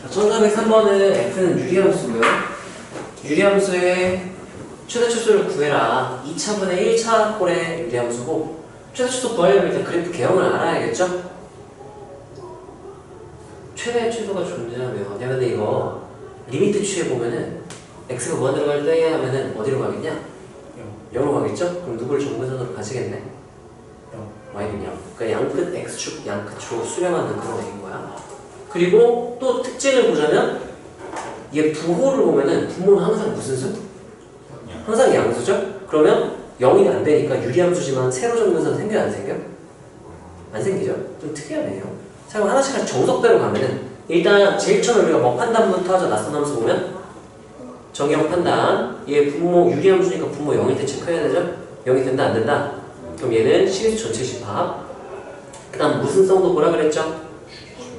1403번은 F는 유리함수고요. 유리함수의 최대치수를 구해라. 2차분의 1차 꼴의 유리함수고, 최대치수 구하려면 일단 그래프 개형을 알아야겠죠? 최대 최소가 존재하면, 야 근데 이거 리미트 취해보면은 x가 무한 들어갈 때 하면은 어디로 가겠냐? 0으로 가겠죠? 그럼 누구를 정근선으로 가시겠네? y는 0. 그러니까 양끝 x축, 양끝으로 수렴하는 그런 애인 거야. 그리고 또 특징을 보자면 얘 부호를 보면은 분모는 항상 무슨 수? 항상 양수죠? 그러면 0이 안 되니까 유리함수지만 세로 정근선 생겨요? 안 생겨? 안 생기죠? 좀 특이하네요. 자, 그럼 하나씩 정석대로 가면은 일단 제일 처음 우리가 뭐 판단부터 하죠. 낯선 함수 보면 정의형 판단. 얘 분모 유리함수니까 분모 0일 때 체크해야 되죠? 0이 된다 안 된다? 그럼 얘는 시리즈 전체 집합. 그 다음 무슨 성도 뭐라 그랬죠?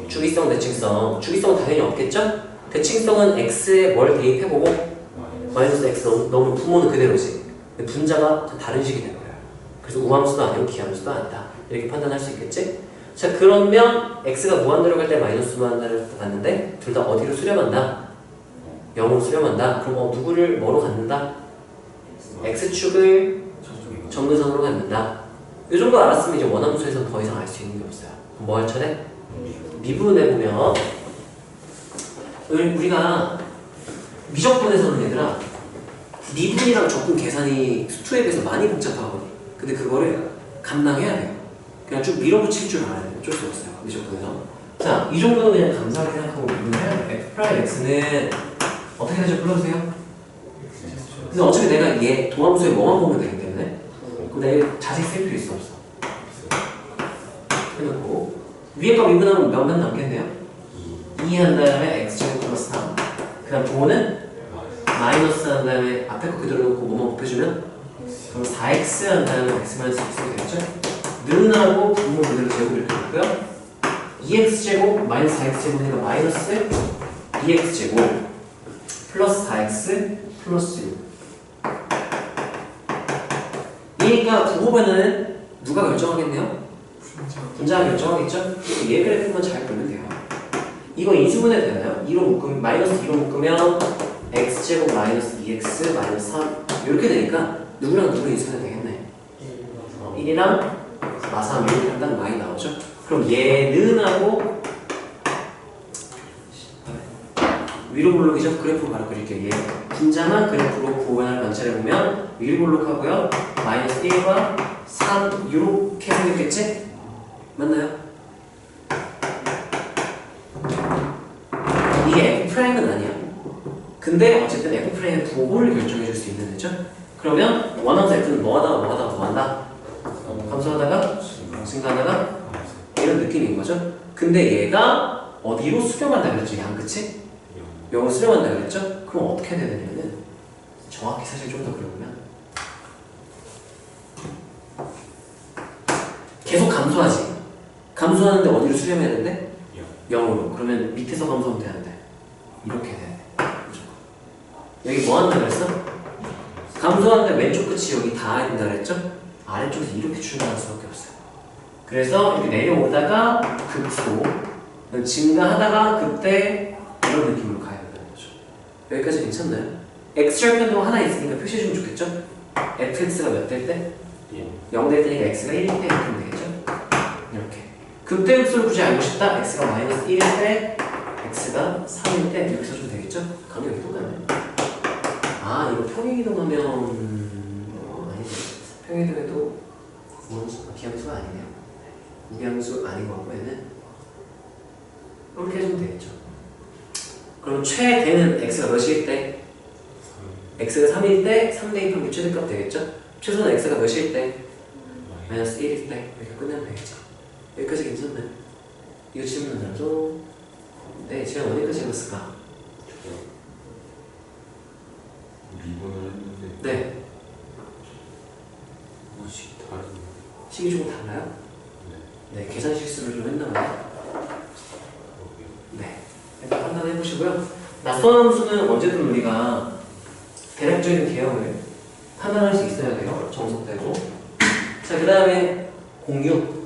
주기성, 대칭성. 주기성은 당연히 없겠죠? 대칭성은 x에 뭘 대입해보고 마이너스 x 넣으면 분모는 그대로지. 근데 분자가 다른 식이 된 거야. 그래서 우함수도 아니고 기함수도 아니다. 이렇게 판단할 수 있겠지? 자, 그러면 x가 무한대로 갈 때 마이너스 무한대로 갔는데 둘 다 어디로 수렴한다? 0으로 수렴한다. 그럼 누구를 뭐로 갖는다? x축을 정근선으로 갖는다. 이 정도 알았으면 이제 원함수에서는 더 이상 알 수 있는 게 없어요. 그럼 뭐 할 차례? 미분해보면 우리가 미적분에서는 얘들아 미분이랑 적분 계산이 수투에 비해서 많이 복잡하거든. 근데 그거를 감당해야 돼요. 그냥 쭉 밀어붙일 줄 알아야 돼요. 어쩔 수 없어요. 미적분에서. 자, 이 정도는 그냥 감사하게 생각하고 미분해야 돼요. f'x는 어떻게 되죠? 불러주세요. 근데 어차피 내가 얘 도함수에 뭐만 보면 되기 때문에 그럼 내가 자세히 쓸 필요 있어 없어? 해놓고 위에 거 미분하면 몇만 남겠네요? 2 한 다음에 x제곱 플러스 3. 그 다음 부호는 마이너스 한 다음에 앞에 거 그대로 놓고 뭐만 곱해주면 그럼 4x 한 다음에 x 마이너스 x가 되겠죠? 는하고 분모 그대로 제곱 이렇게 놓고요. 2x제곱 마이너스 4x제곱이니까 마이너스 2x제곱 플러스 4x 플러스 6. 얘니까 부호변은 누가 결정하겠네요? 분자가 결정하겠죠? 얘 그래프만 잘 보면 돼요. 이거 인수분해 되나요? 2로 묶으면 마이너스 2로 묶으면 x제곱 마이너스 2x 마이너스 3 이렇게 되니까 누구랑 누구 인수분해 되겠네. 1이랑 마삼 이렇게 한다는 많이 나오죠? 그럼 얘는 하고 위로 볼록이죠? 그래프 바로 그릴게요. 얘 분자만 그래프로 구분할 관찰해보면 위로 볼록하고요. 마이너스 1과 3 이렇게 생겼겠지? 맞나요? 이게 F'은 아니야. 근데 어쨌든 F'의 부호를 결정해줄 수 있는 애죠? 그러면 원함수 F는 뭐하다가 뭐하다가 뭐한다? 감소하다가 증가하다가 이런 느낌인 거죠? 근데 얘가 어디로 수렴한다 그랬죠? 양 그치? 0으로 수렴한다 그랬죠? 그럼 어떻게 해야 되냐면은 정확히 사실 좀 더 그려보면 계속 감소하지. 감소하는데 어디로 수렴해야 되는데? 0으로. 그러면 밑에서 감소하면 되는데 이렇게 돼야 돼. 여기 뭐 한다 그랬어? 감소하는데 왼쪽 끝이 여기 닿아야 된다 그랬죠? 아래쪽에서 이렇게 출발할 수밖에 없어요. 그래서 이렇게 내려오다가 급소 증가하다가 그때 이런 느낌으로 가야 된다는 거죠. 여기까지 괜찮나요? x절편도 하나 있으니까 표시해주면 좋겠죠? fx가 몇 될 때? 0 될 때니까 x가 1일 때 이렇게 하면 되겠죠? 이렇게 극대 급소를 굳이 알고 싶다. x가 마이너스 1일 때 x가 3일 때 이렇게 써주면 되겠죠? 강력이 똑같네. 아 이거 평행이동하면 아니네. 평행이동해도 비함수가 아니네요. 무비함수 아닌 것 같고 얘는 이렇게 해주면 되겠죠. 그럼 최대는 x가 몇일 때? x가 3일 때 3 대입하면 최대값 되겠죠? 최소는 x가 몇일 때? 마이너스 1일 때 이렇게 끝내면 되겠죠. 여기까지 괜찮나요? 이거 질문 나죠? 네, 제가 어디까지 해봤을까? 미분을 했는데 네. 식이 다르네. 식이 조금 달라요? 네, 계산 실수를 좀 했나 봐요. 네, 일단 판단해 보시고요. 낯선 함수는 언제든 우리가 대략적인 개형을 판단할 수 있어야 돼요. 정석대로. 자, 그 다음에 공유.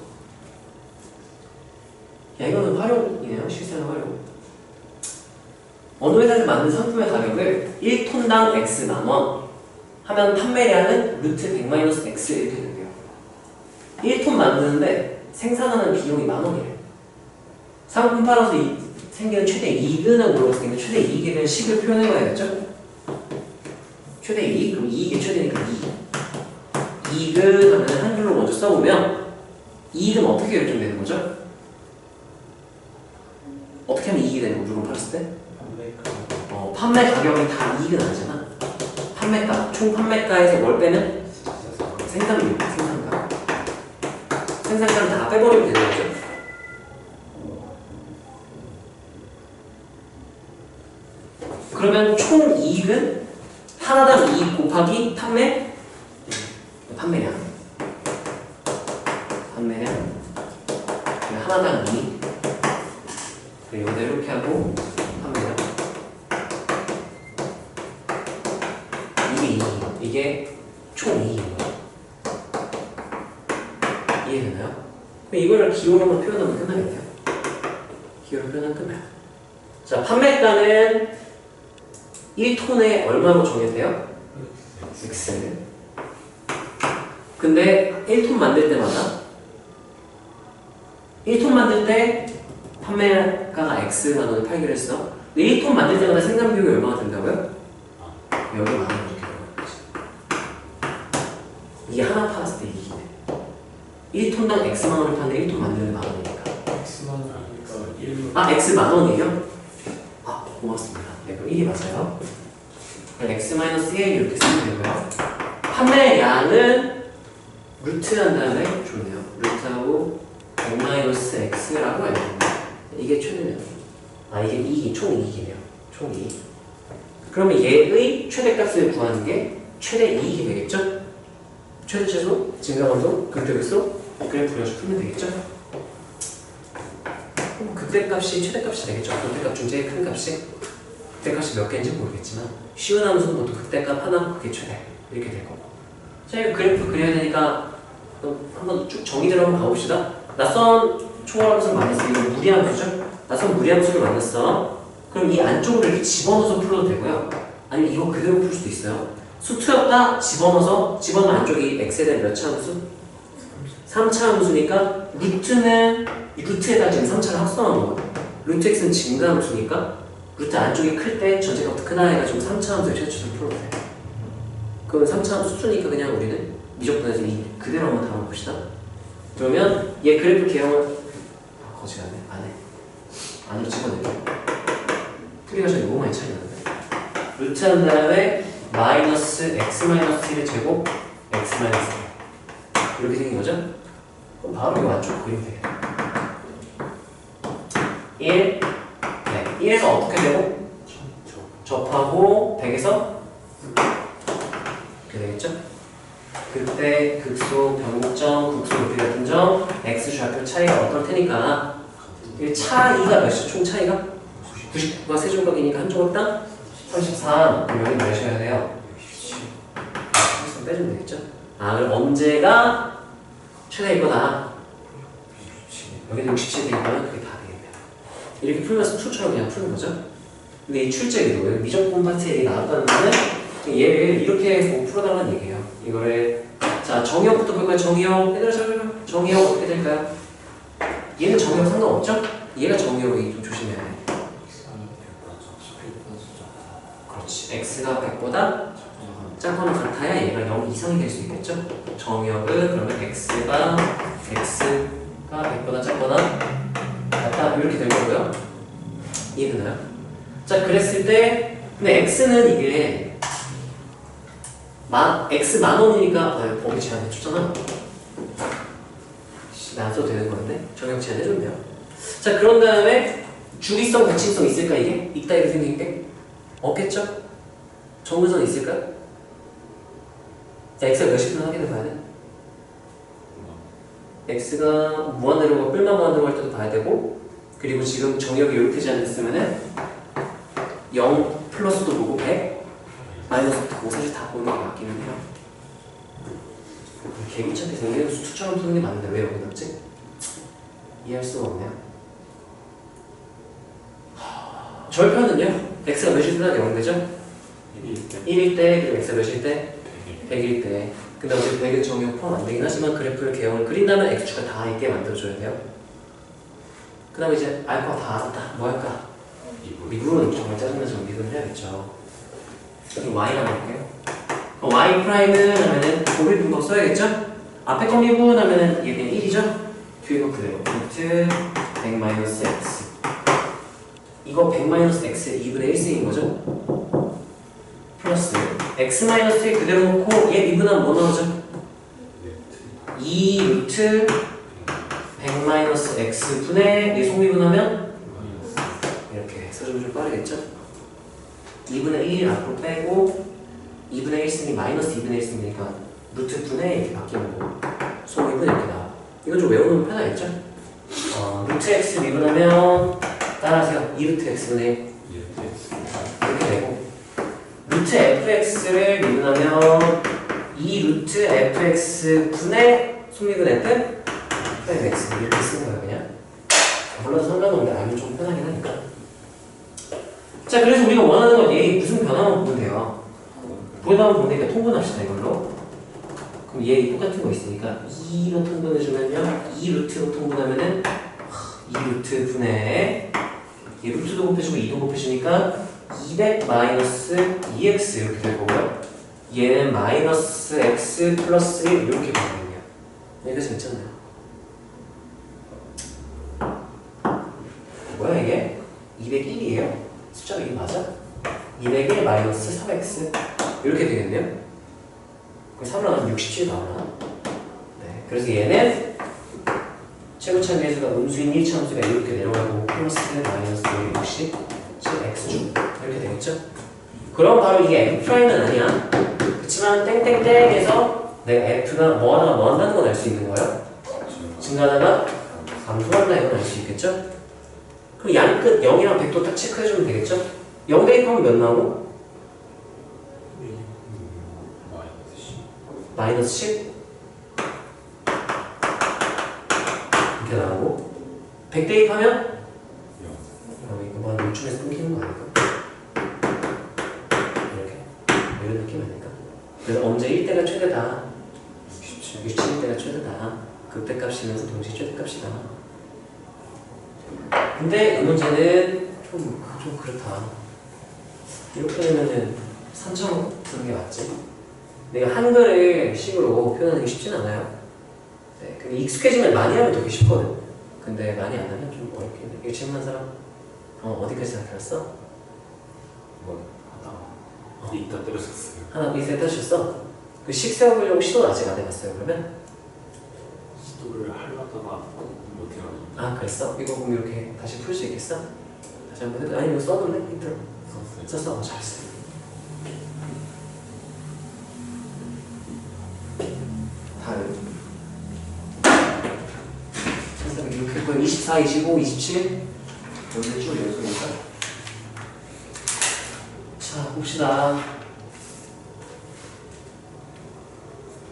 야, 이거는 활용이네요. 실생활 활용. 어느 회사에서 만든 상품의 가격을 1톤당 X 만원 하면 판매량은 루트 100 X 이렇게 된대요. 1톤 만드는데 생산하는 비용이 만원이래. 상품 팔아서 생기는 최대 이익은 물어봤을 텐데 최대 이익에 대한 식을 표현해봐야겠죠? 최대 이익? 그럼 이익의 최대니까 이익. 이익은 하면 한 줄로 먼저 써보면 이익은 어떻게 결정되는 거죠? 어떻게 하면 이익이 되는 거 물건 팔았을 때? 판매 가격이 다 이익은 아니잖아. 판매가, 총 판매가에서 뭘 빼면? 생산비용, 생산가. 생산가를 다 빼버리면 되는 거죠. 그러면 총 이익은 하나당 이익 곱하기 판매량. 하나당 이익. 그리고 이렇게 하고 판매량. 이게 총 이익인 거예요. 이해되나요? 이거를 기호로만 표현하면 끝나겠네요. 기호로 표현하면 끝나요. 자, 판매가는 1톤에 얼마로 정해져요? X. 근데 1톤 만들 때마다 1톤 만들 때 판매가가 X만 원을 팔기로 했어. 근데 1톤 만들 때마다 생산 비용이 얼마가 든다고요? 여기 만 원 이렇게 들어가는 거지. 이게 하나 팔았을 때 이익이네. 1톤당 X만 원을 파는데 1톤 만드는 만 원이니까. X만 원이니까 1만 아, X 만 원이에요? 아, 고맙습니다. 네, 그럼 1이 맞아요. X-1 이렇게 쓰면 되고요. 판매량은 루트 한 다음에 좋네요. 루트하고 100-x라고 알고 있네요. 이게 최대네요. 아, 이게 이익이 총 이익이네요. 총 이익. 그러면 얘의 최대값을 구하는 게 최대 이익이 되겠죠? 최대 최소, 증가감도, 극대극소, 그래프를 풀면 되겠죠? 극대값이 최대값이 되겠죠? 극대값 중 제일 큰 값이 극대값이 몇 개인지 모르겠지만 쉬운 함수는 모두 극대값 하나, 그게 최대 이렇게 될 거고. 자, 이거 그래프 그려야 되니까 한번 쭉 정의대로 한번 가봅시다. 낯선 초월함수를 만났어. 이거 무리함수죠? 낯선 무리함수를 만났어. 그럼 이 안쪽으로 이렇게 집어넣어서 풀어도 되고요. 아니면 이거 그대로 풀 수도 있어요. 수투였다 집어넣으면 안쪽이 x에 대한 몇 차 함수? 3차 함수니까 루트는 이 루트에다 지금 3차를 합성한 거거든요. 루트 x는 증가 함수니까 루트 안쪽이 클 때 전체값도 크나 해가지고 3차 함수의 최초를 풀어도 돼. 그럼 3차 함수 수니까 그냥 우리는 미적분에서 이 그대로 한번 담아봅시다. 그러면 얘 그래프 개형을 거지가 안 해. 안으로 집어넣을게요. 풀이가 저기 너무 많이 차이 나는데. 루트 한 다음에 마이너스 x 마이너스 1의 제곱 x 마이너스 1 이렇게 생긴 거죠? 그럼 바로 이거 안쪽 그리면 되겠다. 1 네, 1에서 어떻게 되고? 접하고 100에서 이렇게 되겠죠? 그때 극소, 변곡점, 극소 높이 같은 점 x 좌표 차이가 어떨 테니까 이 차이가 몇이죠? 총 차이가? 99가 세조각이니까 한 조각당 33. 그럼 여기 몇이어야 돼요? 33 빼주면 되겠죠? 아, 그럼 언제가 최대일 거다? 여기도 67 되니까 그게 다 되겠네요. 이렇게 풀면서 투처럼 그냥 푸는 거죠? 근데 이 출제기도 미적분 파트에 나왔다는 거는 얘를 이렇게 뭐 풀어달라는 얘기예요. 이거를 자, 정의역부터 볼까요? 정의역. 얘들아 잘 볼까요? 정의역 어떻게 될까요? 얘는 정의역 상관없죠? 얘가 정의역이 좀 조심해야 돼. 그렇지. x가 100보다 작거나 같아야 얘가 0 이상이 될 수 있겠죠? 정의역은 그러면 x가 100보다 작거나 같다 이렇게 될 거고요. 이해되나요? 자, 그랬을 때 근데 x는 이게 x 만원이니까 범위 제한 해줬잖아. 나도 되는 건데 정의역 제한 해줬네요. 자, 그런 다음에 주기성, 대칭성 있을까 이게? 있다 이렇게 생긴 게? 없겠죠? 정근선 있을까요? 자, x가 몇이든 확인해 봐야 돼. x가 무한대로 뿔만 무한대로 할 때도 봐야 되고, 그리고 지금 정의역이 이렇게 제한됐으면은 0 플러스도 보고 100 마이너스도 보고 사실 다 보는 게 맞기는 해요. 개귀찮게 생긴 수투처럼 쓰는 게 맞는데 왜 여기 넣지? 이해할 수가 없네요. 절편은요? x가 몇일 때나 0 되죠? 1일 때, 그리고 x가 몇일 때? 100일 때. 근데 어차피 100은 정의 포함 안 되긴 하지만 그래프를 개형을 그린다면 x축가 다 있게 만들어줘야 돼요. 그 다음에 이제 알 거 다 알았다. 뭐 할까? 미분. 정말 짜증나지만 미분을 해야겠죠. 그럼 y랑 할게요. y 프라임은 하면은 고릴 분법 써야겠죠? 앞에 거 미분하면은 이게 그냥 1이죠? 뒤에 거 그대로. 루트 100-x. 이거 100-x의 2분의 1승인 거죠? 플러스 x-1 그대로 놓고 얘 미분하면 뭐 나오죠? 2 루트 100-x 분의 얘 속미분하면 이렇게 써주면 좀 빠르겠죠? 2분의 1 앞으로 빼고 2분의 1승이 마이너스 2분의 1승이니까 루트 분의 이렇게 바뀌는 거 속미분 이렇게 나와. 이건 좀 외우면 편하겠죠? 루트 x 미분하면 따라하세요. 2루트 x분의 이렇게 되고 루트 fx를 미분하면 2루트 fx 분의 속미분 f x 이렇게 쓰는 거예요 그냥. 몰라도 상관없는데 알면 좀 편하긴 하니까. 자 그래서 우리가 원하는 건 얘 무슨 변화만 보면 돼요. 보여다만 보면 되니까 통분합시다 이걸로. 그럼 얘 똑같은 거 있으니까 2로 통분해주면요 2루트로 통분하면은 2루트 분의 이 루트도 곱해주고 2도 곱해주니까 200 마이너스 2x 이렇게 될 거고요. 얘는 마이너스 x 플러스 1 이렇게 되거든요. 여기까지 괜찮나요? 뭐야 이게? 201이에요? 숫자가 이게 맞아? 201 마이너스 3x 이렇게 되겠네요. 그럼 3으로 나면 67 나오나? 네. 그래서 얘는 최고차의 계수가 음수인 1차함수가 이렇게 내려가고 플러스 마이너스 60 x축 이렇게 되겠죠? 그럼 바로 이게 f'은 아니야. 그렇지만 땡땡땡에서 내가 f가 뭐하다가 뭐한다는 건 알 수 있는 거예요. 증가하다가 감소한다 이건 알 수 있겠죠? 그럼 양끝 0이랑 100도 딱 체크해주면 되겠죠? 0 대입하면 몇 나오고? 마이너스 10 이렇게 나오고 100 대입하면 이거 뭐 한 6쯤에서 끊기는 거 아닐까? 이렇게 이런 느낌 아닐까? 그래서 언제 1대가 최대다 67대가 최대다 극대값이면서 동시에 최대값이다. 근데 이 문제는 좀 그렇다. 이렇게 되면은 3점 쓰는 게 맞지? 내가 한글을 식으로 표현하는 게 쉽진 않아요. 네, 근데 익숙해지면 많이 하면 되게 쉽거든. 근데 많이 안 하면 좀 어렵겠네. 이거 질문한 사람? 어디까지 생각해봤어? 뭐 하다가 이따 때려졌어요. 하나 비슷하게 떠셨어? 그 식 세워보려고 시도를 아직 안 해봤어요 그러면? 시도를 하려다가 못해가지고. 아 그랬어? 이거 그럼 이렇게 다시 풀 수 있겠어? 다시 한번 해도 아니 이거 써놓을래? 힌트로 썼어? 잘했어. 다음 1406 24, 25, 27 여기 쭉 연속이니까 자 봅시다.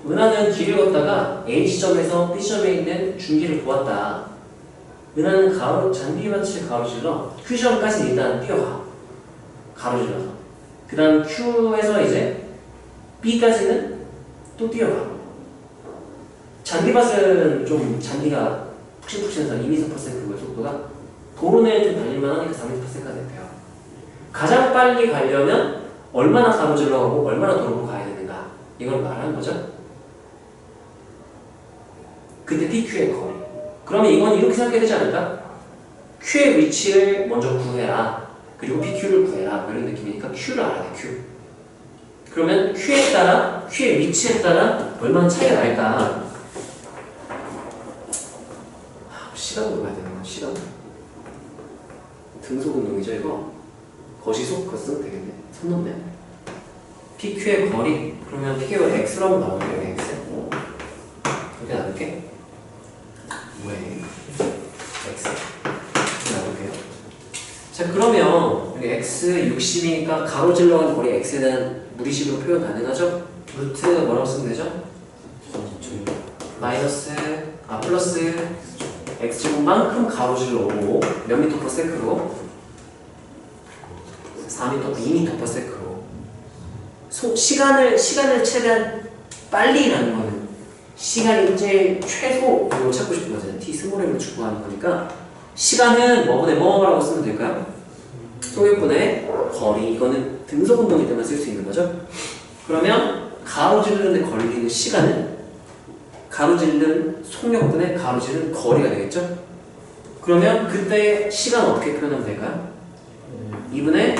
은하는 길을 걷다가 A 지점에서 B 지점에 있는 중기를 보았다. 은하는 잔디밭을 가로질러 Q 지점까지 일단 뛰어가. 가로질러서. 그 다음 Q에서 이제 B까지는 또 뛰어가. 잔디밭은 좀 잔디가 푹신푹신해서 2m/s고요 속도가. 도로는 좀 달릴만 하니까 4m/s까지 돼요. 가장 빨리 가려면 얼마나 가로질러 가고 얼마나 도로로 가야 되는가 이걸 말하는 거죠. 그때 PQ의 거리. 그러면 이건 이렇게 생각해야 되지 않을까? Q의 위치를 먼저 구해라. 그리고 PQ를 구해라. 뭐 이런 느낌이니까 Q를 알아야 돼. Q. 그러면 Q에 따라, Q의 위치에 따라 얼마나 차이가 날까? 시간으로 가야 되는 거야. 시간. 등속 운동이죠 이거. 거시속? 그거 쓰면 되겠네. 손 넘네. PQ의 거리. 그러면 PQ가 X로 한번 나오네요. X. 이렇게 나눌게. 왜? X. 나눌게요. 자 그러면 여기 X 60이니까 가로질러 간 거리 X에 대한 무리식으로 표현 가능하죠? 루트 뭐라고 쓰면 되죠? 마이너스 플러스 X제곱만큼 가로질러 오고 몇 미터 퍼 세크로 4m, 2m/s로. 시간을 최대한 빨리 일하는 거는 시간이 제일 최소 이걸 찾고 싶은 거잖아요. t 스몰 m을 추구하는 거니까 시간은 뭐분의 뭐라고 쓰면 될까요? 속력분의 거리. 이거는 등속 운동일 때만 쓸 수 있는 거죠. 그러면 가로지르는데 걸리는 시간은 가로지르는 속력분의 가로지르는 거리가 되겠죠. 그러면 그때 시간 어떻게 표현하면 될까요? 2분의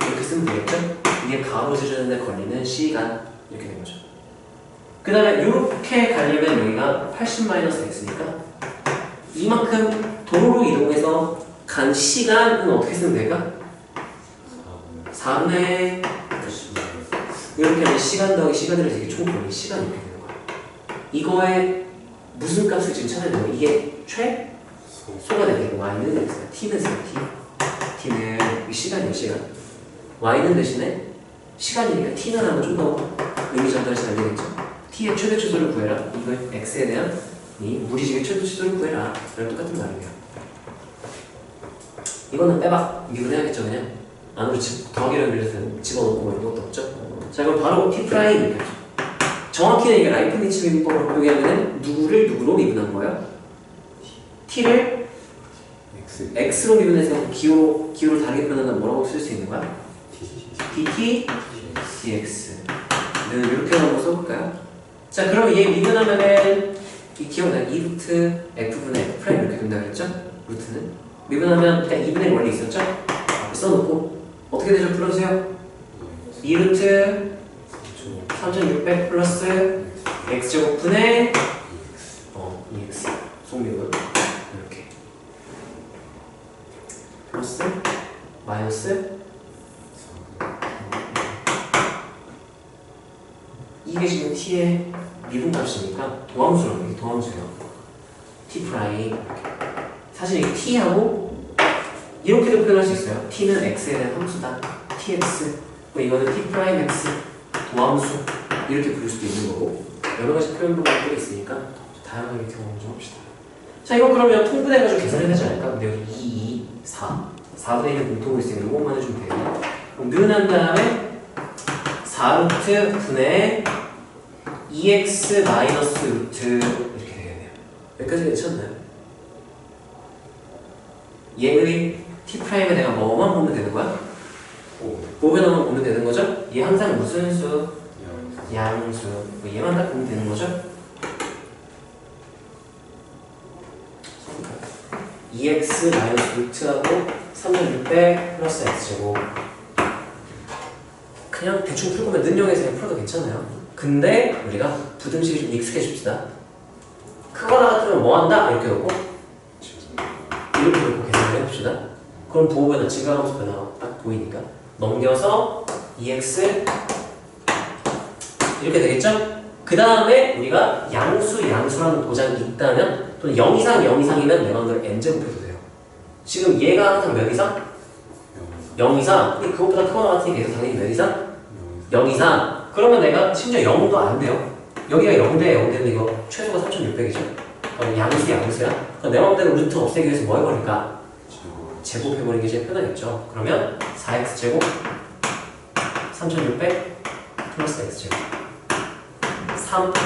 이렇게 쓰면 되겠죠? 이게 가로지르는데 걸리는 시간 이렇게 된 거죠. 그 다음에 이렇게 가려면 여기가 80-x니까 이만큼 도로로 이동해서 간 시간은 어떻게 쓰면 될까? 4분의 이렇게 하면 시간 더하기 시간이라서 이게 총 걸린 시간이 이렇게 되는 거야. 이거에 무슨 값을 지금 찾아야 되는 거야? 이게 최소가 되는 거야. y는 x야. t는 4t. t는 이 시간이에요. 시간. y는 대신에 시간이니까 t는 하면 좀 더 의미 전달이 잘 되겠죠. t의 최대 최소를 구해라. 이거 x에 대한 이 무리식의 최대 최소를 구해라. 이랑 똑같은 말이에요. 이거는 빼박. 미분해야겠죠. 그냥 안으로 더하기를 그래서 집어넣고 뭐 이런 것도 없죠. 자 그럼 바로 t 프라임 이렇게 하죠. 정확히는 이게 라이프니츠 미분법으로 표기하면 누구를 누구로 미분한 거예요? t를 x로 미분해서 기호를 다르게 표현하면 뭐라고 쓸 수 있는 거야? dt dx는 이렇게 한번 써볼까요? 자 그럼 얘 미분하면은 이 기억나 2루트 f분의 f 프라임 이렇게 된다 그랬죠? 루트는 미분하면 일단 2분의 원리 있었죠? 앞에 써놓고 어떻게 되죠? 풀어주세요. 2루트 3600 플러스 x제곱분의 2x 속미분 이렇게 플러스 마이너스 이게 지금 t의 미분값이니까 도함수라고 이게 도함수예요. t 프라임 사실 이 t하고 이렇게도 표현할 수 있어요. t는 x에 대한 함수다. tx 이거는 t 프라임 x 도함수 이렇게 부를 수도 있는 거고 여러 가지 표현 방법이 있으니까 다양하게 경험 좀 합시다. 자 이거 그러면 통분해가지고 계산해야 되지 않을까? 근데 여기 2, 4 4분의 1은 공통으로 있으니까 이것만 해주면 돼요. 그럼 는한 다음에 4루트 분의 2x 마이너스 루트 이렇게 되겠네요. 여기까지 괜찮나요? 얘의 t 프라임에 내가 뭐만 보면 되는 거야? 5변화만 보면 되는 거죠? 얘 항상 무슨 수? 양수. 얘만 딱 보면 되는 거죠? 2x 마이너스 루트하고 3600 플러스 x제곱 그냥 대충 풀 거면 는영에서 그냥 풀어도 괜찮아요. 근데 우리가 부등식이 좀 익숙해집시다. 크거나 같으면 뭐 한다? 이렇게 놓고 이렇게 놓고 계산을 해봅시다. 그럼 부호변화, 증가함수 변화 딱 보이니까 넘겨서 2x 이렇게 되겠죠? 그 다음에 우리가 양수라는 도장이 있다면 또는 0 이상이면 내 마음대로 n제곱해도 돼요. 지금 얘가 항상 몇 이상? 0 이상. 근데 그것보다 크거나 같으니까 얘도 당연히 몇 이상? 0 이상. 그러면 내가 심지어 0도 안 돼요. 여기가 0대 0대는 이거 최소가 3600이죠. 그럼 양수야. 그럼 내 마음대로 루트 없애기 위해서 뭐 해버릴까? 제곱해버리는 게 제일 편하겠죠. 그러면 4x제곱 3600 플러스 x제곱 3 1000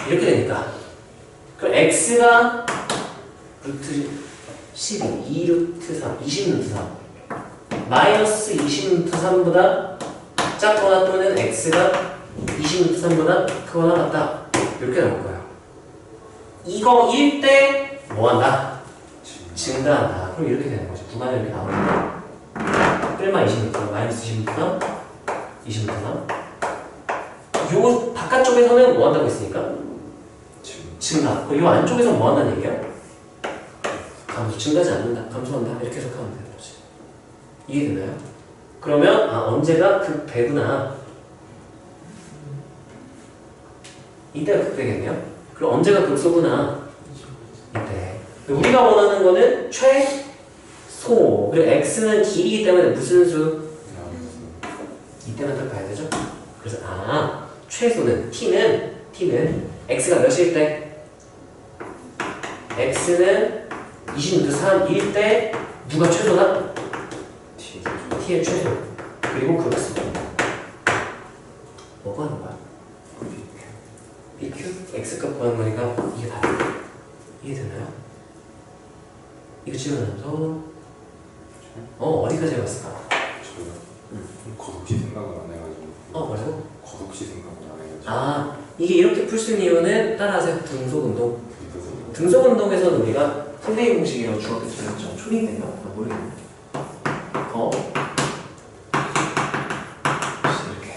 이렇게 되니까 그럼 x가 루트 12 2루트 3 20루트 3 마이너스 20루트 3보다 작거나 또는 x가 20루트 3보다 크거나 같다 이렇게 나올 거예요. 이거 1대 뭐한다? 증가한다. 그럼 이렇게 되는 거죠. 두 가지 이렇게 나오니까 1마 20루트 마이너스 20루트 3 20루트 3 요 바깥쪽에서는 뭐 한다고 했으니까? 증가. 그리고 요 안쪽에서는 뭐 한다는 얘기야? 감소. 증가하지 않는다. 감소한다. 이렇게 해석하면 되는 거지. 이해되나요? 그러면 언제가 극배구나. 이때가 극배겠네요. 그럼 언제가 극소구나. 이때. 우리가 원하는 거는 최소. 그리고 x는 길이기 때문에 무슨 수? 이때만 딱 봐야 되죠? 그래서 최소는 t는 x가 몇일 때? x는 26-3일 때 누가 최소다? T t의 최소. 그리고 그 값은 뭐 구하는 거야? BQ? X값 구하는 거니까 이게 답이야. 이해되나요? 이거 집어넣어서 어디까지 해봤을까? 저요? 겉없이 생각을 안 해가지고. 뭐라고? 겉없이 생각을 안 해가지고. 아, 이게 이렇게 풀 수 있는 이유는 따라하세요. 등속운동. 등속운동에서는 우리가 상대의 공식이라고 중학교 때 배웠죠. 초딩 때인가? 모르겠네. 이렇게.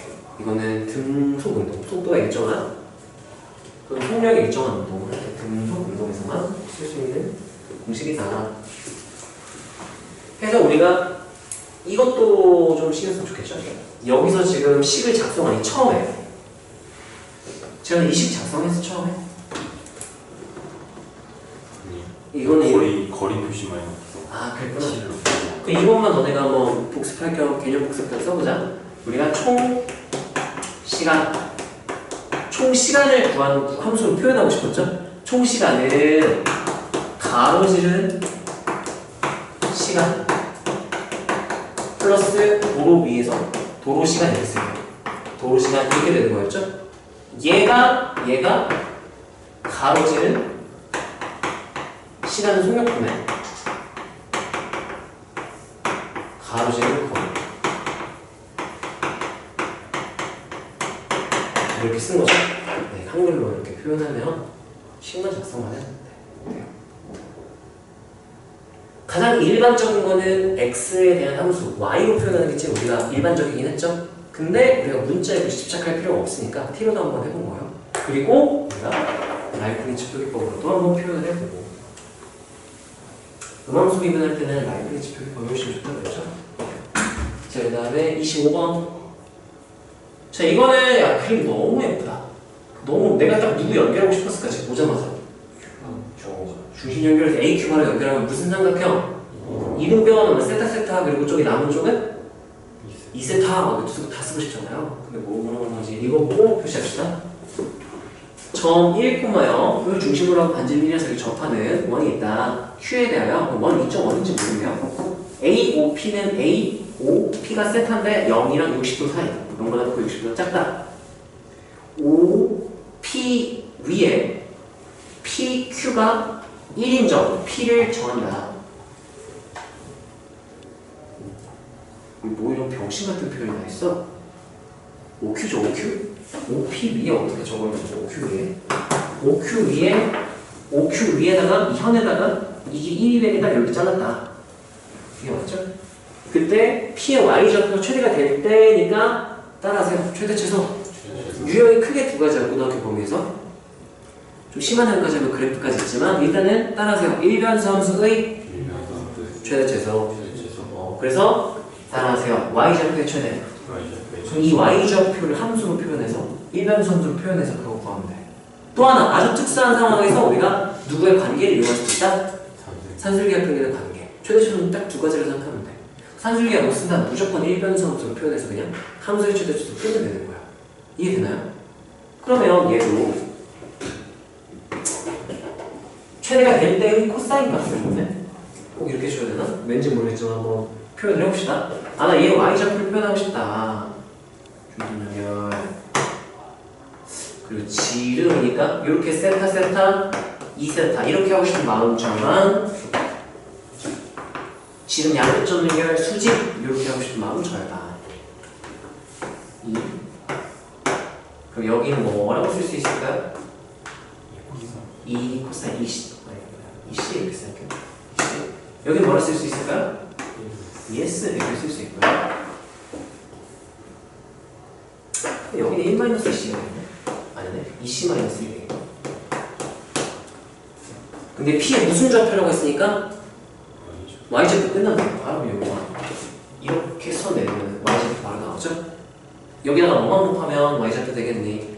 이거는 등속운동. 속도가 일정한, 그 속력이 일정한 운동을 할 때 등속운동에서만 쓸 수 있는 공식이다. 그래서 우리가 이것도 좀 신경 쓰면 좋겠죠. 여기서 지금 식을 작성하니 처음에 제가 이 식 작성해서 처음에 이거는 거리 표시만 해놓고. 그랬구나. 이것만 너네가 한번 복습할 겸 개념 복습 겸 써보자. 우리가 총 시간을 구하는 함수로 표현하고 싶었죠? 총 시간은 가로지른 시간 플러스 도로 위에서 도로 시간이 됐어요. 도로 시간 이렇게 되는 거였죠? 얘가 가로지른 시간은 속력분해 가로지른 거리 이렇게 쓴 거죠. 네, 한글로 이렇게 표현하면 식만 작성만 해도 돼요. 가장 일반적인 거는 x에 대한 함수 y로 표현하는 게 제일 우리가 일반적이긴 했죠. 근데 우리가 문자에 집착할 필요가 없으니까 t로도 한번 해본 거예요. 그리고 우리가 라이프니츠 표기법으로도 한번 표현을 해보고 음함수 비문할 때는 라이프니츠 표기법이 훨씬 좋다고 했죠. 자, 그 다음에 25번. 자, 이거는 그림 너무 예쁘다. 너무 내가 딱 누구 연결하고 싶었을까 지금 보자마자. 중심 연결해서 AQ만을 연결하면 무슨 삼각형? 이등변은 세타 그리고 쪽에 남은 쪽은 2세타 다 쓰고 싶잖아요. 근데 뭐라고 하지? 이거 보고 표시합시다. 점 1,0을 중심으로 하고 반지름 1녀석이 접하는 원이 있다. Q에 대하여 원 2.1인지 모르네요. AOP는 AOP가 세타인데 0이랑 60도 사이. 0보다 더 60도 작다. OP 위에 PQ가 1인점 P를 정한다. 뭐 이런 병신 같은 표현이 다 있어? OQ죠, OQ? OP 위에 어떻게 적어야지? OQ 위에다가 이 현에다가 이게 1이니까 이렇게 잘랐다. 이게 맞죠? 그때 P의 Y좌표가 최대가 될 때니까 따라하세요. 최대 최소. 유형이 크게 두 가지야, 고등학교 범위에서. 좀 심한 한까지 하면 그래프까지 있지만 일단은 따라하세요. 일변수 함수의 최대 최소. 그래서 따라하세요. Y좌표의 최대. 그럼 이 Y좌표를 함수로 표현해서 일변수 함수로 표현해서 그거 구하면 돼. 또 하나 아주 특수한 상황에서 우리가 누구의 관계를 이용할 수 있다? 산술기하 평균의 관계. 최대 최소는 딱 두 가지를 생각하면 돼. 산술기하 못 쓴다면 무조건 일변수 함수로 표현해서 그냥 함수의 최대 최소 표현을 되는 거야. 이해되나요? 그러면 얘도 최대가 될 때의 코사인 값을 줬네. 꼭 이렇게 줘야 되나? 왠지 모르겠지만 한번 표현을 해봅시다. 나 얘 Y좌표를 표현하고 싶다. 중심 연결. 그리고 지름이니까 이렇게 세타, 2세타 이렇게 하고 싶은 마음처럼 지름 양립점 연결, 수직 이렇게 하고 싶은 마음은 저야다. 그럼 여기는 뭐라고 쓸 수 있을까요? 2 코사인 2C 이렇게 생각해요. 여기 뭐라 쓸 수 있을까요? yes 이렇게 쓸 수 있고요. 여기는 1-C가 되네. 아니네. 2C-1이네. 근데 P에 무슨 좌표라고 했으니까 Y좌표 끝난다. 바로 여기가 이렇게 선 내리면 Y좌표 바로 나오죠? 여기다가 뭐만 곱하면 Y좌표 되겠니?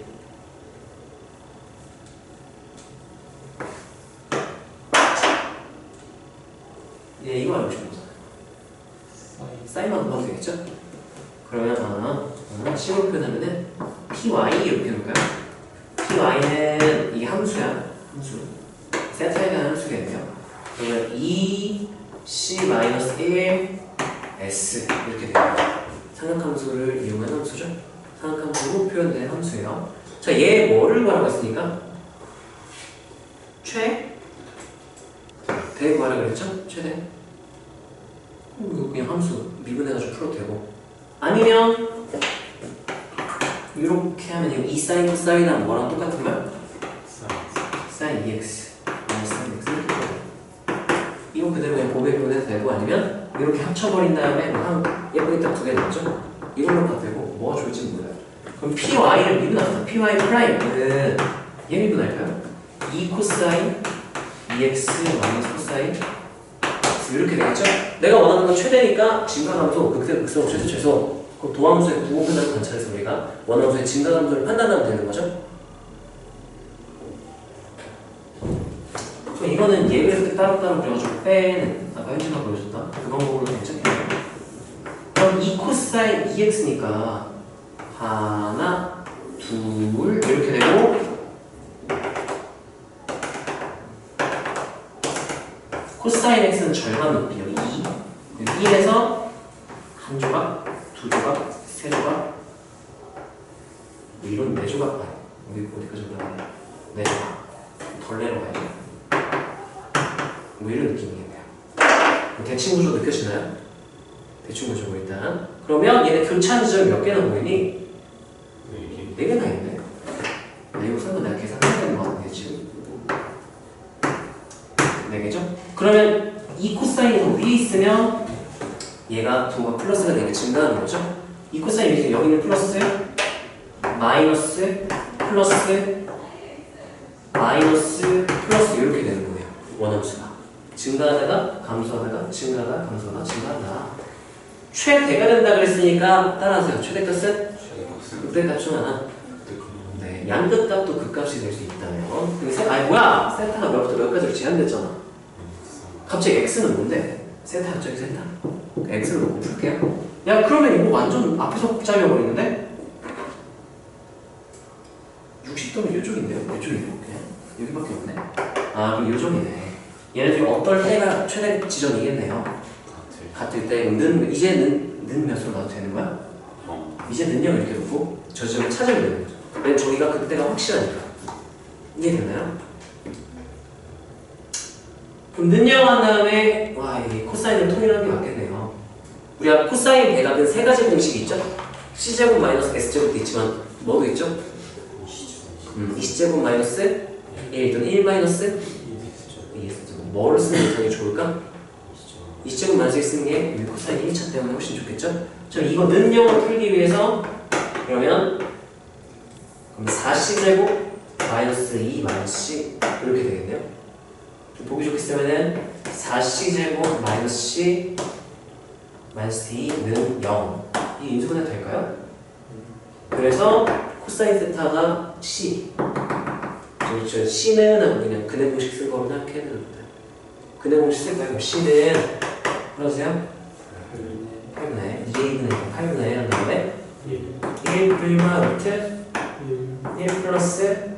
예, 이거 알고 싶은 거잖아요. 사인만 곱하면 되겠죠? 그러면 식으로 표현하면은 PY 이렇게 해볼까요? PY는 이게 함수야. 함수. 세타에 대한 함수겠네요. 그러면 2C-1 S 이렇게 돼요. 삼각함수를 이용한 함수죠. 삼각함수로 표현된 함수예요. 자, 얘 뭐를 구하라고 했으니까 대 구하라고 그랬죠? 최대. 이거 그냥 함수 미분해가지고 풀어도 되고, 아니면 이렇게 하면 이거 2 사인 코사인은 뭐랑 똑같은 거야? 사인 2x 마이너스 3x 이렇게 돼요. 이거 그대로 그냥 곱에 표현해도 되고, 아니면 이렇게 합쳐버린 다음에 한 예쁘게 딱 두 개 넣었죠? 이걸로 가도 되고, 뭐가 좋을지 몰라요. 그럼 py를 미분합니다. py 프라임은 얘 미분할까요? 2 코사인 2x 마이너스 코사인 이렇게 되겠죠? 내가 원하는 건 최대니까 증가함수, 극대극소, 최소, 그 도함수의 부호분을 관찰해서 우리가 원함수의 증가함수를 판단하면 되는 거죠? 그럼 이거는 얘를 이렇게 따로따로 그려가지고 빼는, 아까 현지가 보여줬다 그 방법으로 괜찮겠네요. 그럼 2 코사인 2x니까 하나, 둘 이렇게 되고, 코사인 x는 절반 높이 여기 2, 1에서 한 조각, 두 조각, 세 조각, 뭐 이런 네 조각 봐요. 어디까지 올라가요? 네 조각. 덜 내려가야죠. 뭐 이런 느낌이겠네요. 대칭 구조 느껴지나요? 대칭 구조고 일단. 그러면 얘네 교차한 지점이 몇 개나 보이니? 네 개나 있네. 이거 설마 내가 계산해야 되는 거 같은데 지금? 4개죠? 그러면 이 코사인이 더 위에 있으면 얘가 도가 플러스가 되게 증가하는 거죠? 이 코사인이 여기는 플러스, 마이너스, 플러스, 마이너스, 플러스 이렇게 되는 거예요. 원함수가. 증가하다가 감소하다가 증가하다가 감소하다가 증가한다. 최대가 된다 그랬으니까 따라하세요. 최대값은? 극대값 하나. 네, 양끝값도 극값이 될 수 있다면. 근데 아니 뭐야? 세타가 몇부터 몇 가지로 제한됐잖아. 갑자기 x는 뭔데? 세타 갑자기 세타. x를 놓고 풀게요. 야 그러면 이거 완전 앞에서 잘려버리는데? 60도는 이쪽인데요? 이쪽이에요? 그냥 여기밖에 없네. 아 그럼 이쪽이네. 얘네들이 어떨 때가 최대 지점이겠네요. 같을 때 이제 는 몇으로 나도 되는 거야? 이제 는영 이렇게 놓고 저 지점을 찾으면 되는 거죠. 왜냐면 저기가 그때가 확실하니까. 이해됐나요? 그럼 는영한 다음에 와 이게 코사인을 통일하는 게 맞겠네요. 우리가 코사인 대각은 세 가지 공식이 있죠? c제곱 마이너스 s제곱도 있지만 뭐도 있죠? 20제곱 마이너스 1 또는 1 마이너스 2s제곱. 뭐를 쓰는 게 좋을까? 20제곱 마이너스 1 쓰는 게 우리 코사인 1차 때문에 훨씬 좋겠죠? 자 이거 는영을 풀기 위해서 그러면 4c제곱 마이너스 2 마이너스 c 이렇게 되겠네요. 보기 좋게 쓰면은 4c제곱 마이너스 c 마이너스 d는 0. 이 인수분해 될까요? 그래서 코사인 세타가 c. 그렇죠. c는 하고 그냥 근해 공식 쓸 거로 생각해도 돼요. 근해 공식 쓸까요? 그럼 c는 풀어주세요. 8분의 2a분의 8분의 한 다음에 1 프리마 루트 1 플러스